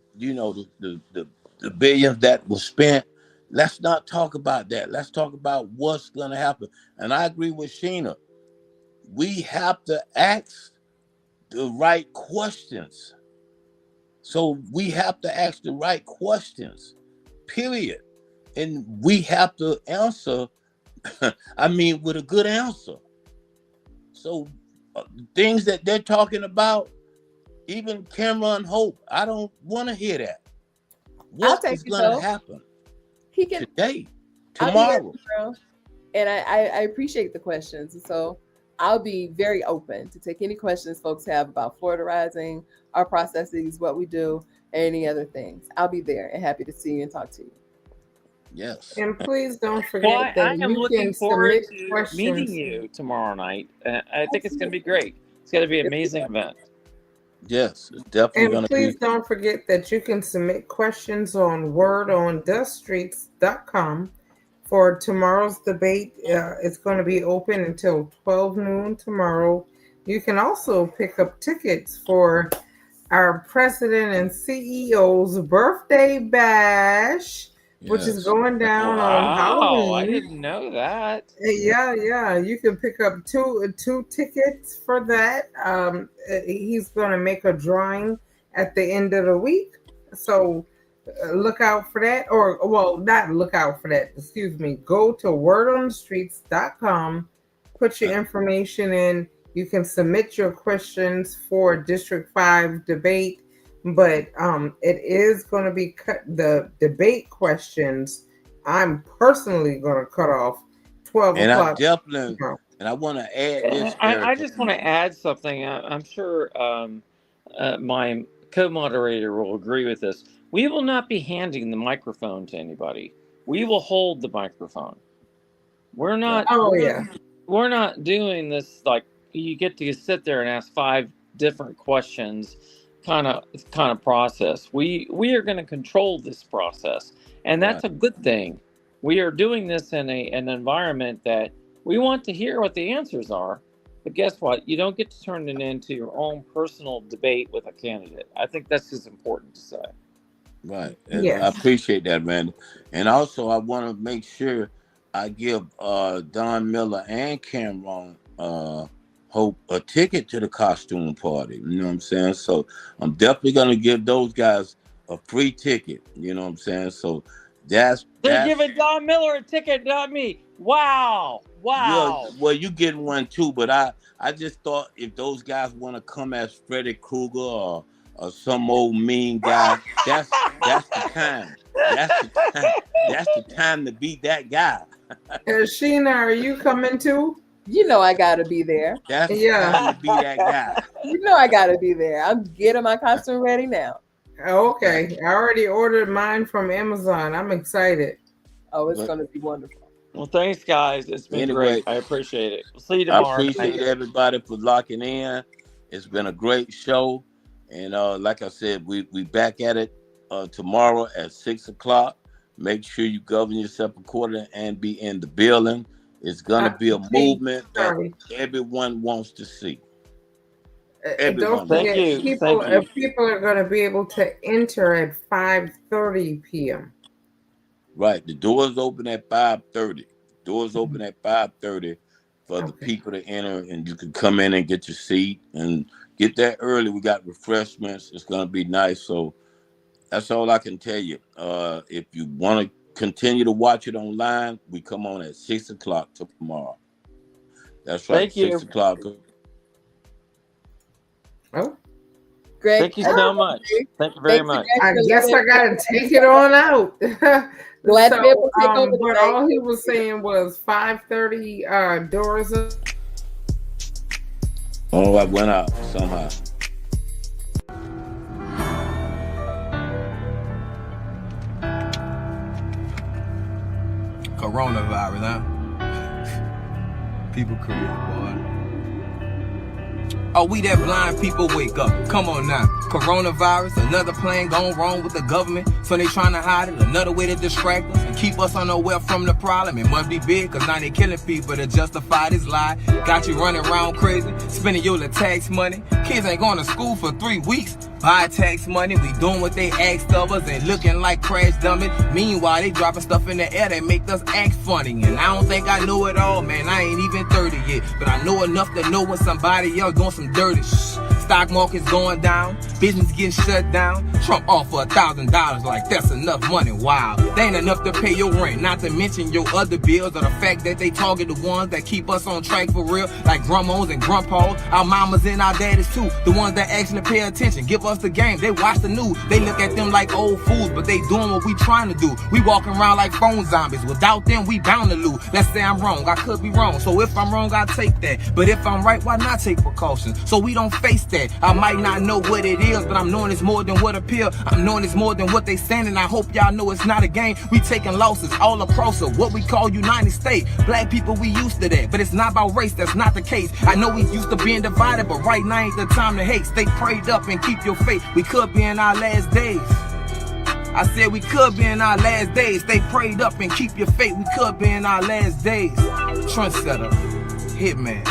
billions that was spent. Let's not talk about that. Let's talk about what's going to happen. And I agree with Sheena. We have to ask the right questions. So we have to ask the right questions, period. And we have to answer, with a good answer. So things that they're talking about, even Cameron Hope, I don't want to hear that. What is going to happen today, tomorrow? And I appreciate the questions. And so I'll be very open to take any questions folks have about Florida Rising, our processes, what we do, any other things. I'll be there and happy to see you and talk to you. Yes. And please don't forget that I am you looking can forward submit to questions. meeting you tomorrow night. I think it's going to be great. It's going to be an amazing event. Yes, it's definitely going And to be. please don't forget that you can submit questions on wordonthestreets.com for tomorrow's debate. It's going to be open until 12 noon tomorrow. You can also pick up tickets for our president and CEO's birthday bash, which is going down on Halloween. I didn't know that. Yeah. You can pick up two tickets for that. He's going to make a drawing at the end of the week. So look out for that. Not look out for that. Excuse me. Go to wordonthestreets.com. Put your information in. You can submit your questions for District 5 debate. But it is going to be the debate questions. I'm personally going to cut off 12 o'clock. And I want to add this. I just want to add something. I'm sure my co-moderator will agree with this. We will not be handing the microphone to anybody. We will hold the microphone. We're not. We're not doing this like you get to sit there and ask 5 different questions. Kind of process. We are going to control this process, and that's a good thing. We are doing this in an environment that We want to hear what the answers are. But guess what? You don't get to turn it into your own personal debate with a candidate. I think that's just important to say. Right. And I appreciate that, man. And also, I want to make sure I give Don Miller and Cameron Hope a ticket to the costume party. You know what I'm saying? So I'm definitely going to give those guys a free ticket. You know what I'm saying? So they're giving Don Miller a ticket, not me. Wow. Well, you getting one too, but I just thought if those guys want to come as Freddy Krueger or some old mean guy, that's the time. That's the time to be that guy. Sheena, are you coming too? You know I gotta be there. That's the time to be that guy. You know I gotta be there. I'm getting my costume ready now. Okay, I already ordered mine from Amazon. I'm excited. Oh, it's gonna be wonderful. Well, thanks, guys. It's been great. I appreciate it. We'll see you tomorrow. I appreciate everybody for locking in. It's been a great show. And like I said, we back at it tomorrow at 6 o'clock. Make sure you govern yourself accordingly and be in the building. It's going to be a movement that everyone wants to see. Don't forget, people are going to be able to enter at 5:30 p.m. Right. The doors open at 5:30. Doors open at 5:30 for the people to enter, and you can come in and get your seat and get there early. We got refreshments. It's going to be nice. So that's all I can tell you. If you want to continue to watch it online, we come on at 6 o'clock tomorrow. That's right. Thank you. 6 o'clock. Oh, Greg, thank you so much. Thank you very much. I guess I gotta take it on out. Glad to be able to take over. But all he was saying was 5:30 doors up. Oh, I went out somehow. Coronavirus, huh? People create, boy. Oh, we that blind people wake up. Come on now. Coronavirus, another plan gone wrong with the government. So they trying to hide it. Another way to distract us and keep us unaware from the problem. It must be big, cause now they killing people to justify this lie. Got you running around crazy, spending your little tax money. Kids ain't going to school for 3 weeks. Buy tax money, we doing what they asked of us and looking like crash dummies. Meanwhile, they dropping stuff in the air that make us act funny. And I don't think I know it all, man. I ain't even 30 yet. But I know enough to know when somebody else doing some dirty shh. Stock market's going down, business getting shut down. Trump offer $1,000 like that's enough money. Wow, they ain't enough to pay your rent, not to mention your other bills, or the fact that they target the ones that keep us on track for real, like grandmas and grandpas, our mamas and our daddies too, the ones that actually pay attention, give us the game. They watch the news, they look at them like old fools, but they doing what we trying to do. We walking around like phone zombies. Without them, we bound to lose. Let's say I'm wrong, I could be wrong. So if I'm wrong, I take that. But if I'm right, why not take precautions so we don't face that? I might not know what it is, but I'm knowing it's more than what appear. I'm knowing it's more than what they saying, and I hope y'all know it's not a game. We taking losses all across what we call United States. Black people, we used to that, but it's not about race. That's not the case. I know we used to being divided, but right now ain't the time to hate. Stay prayed up and keep your faith. We could be in our last days. I said we could be in our last days. Stay prayed up and keep your faith. We could be in our last days. Trendsetter, Hitman.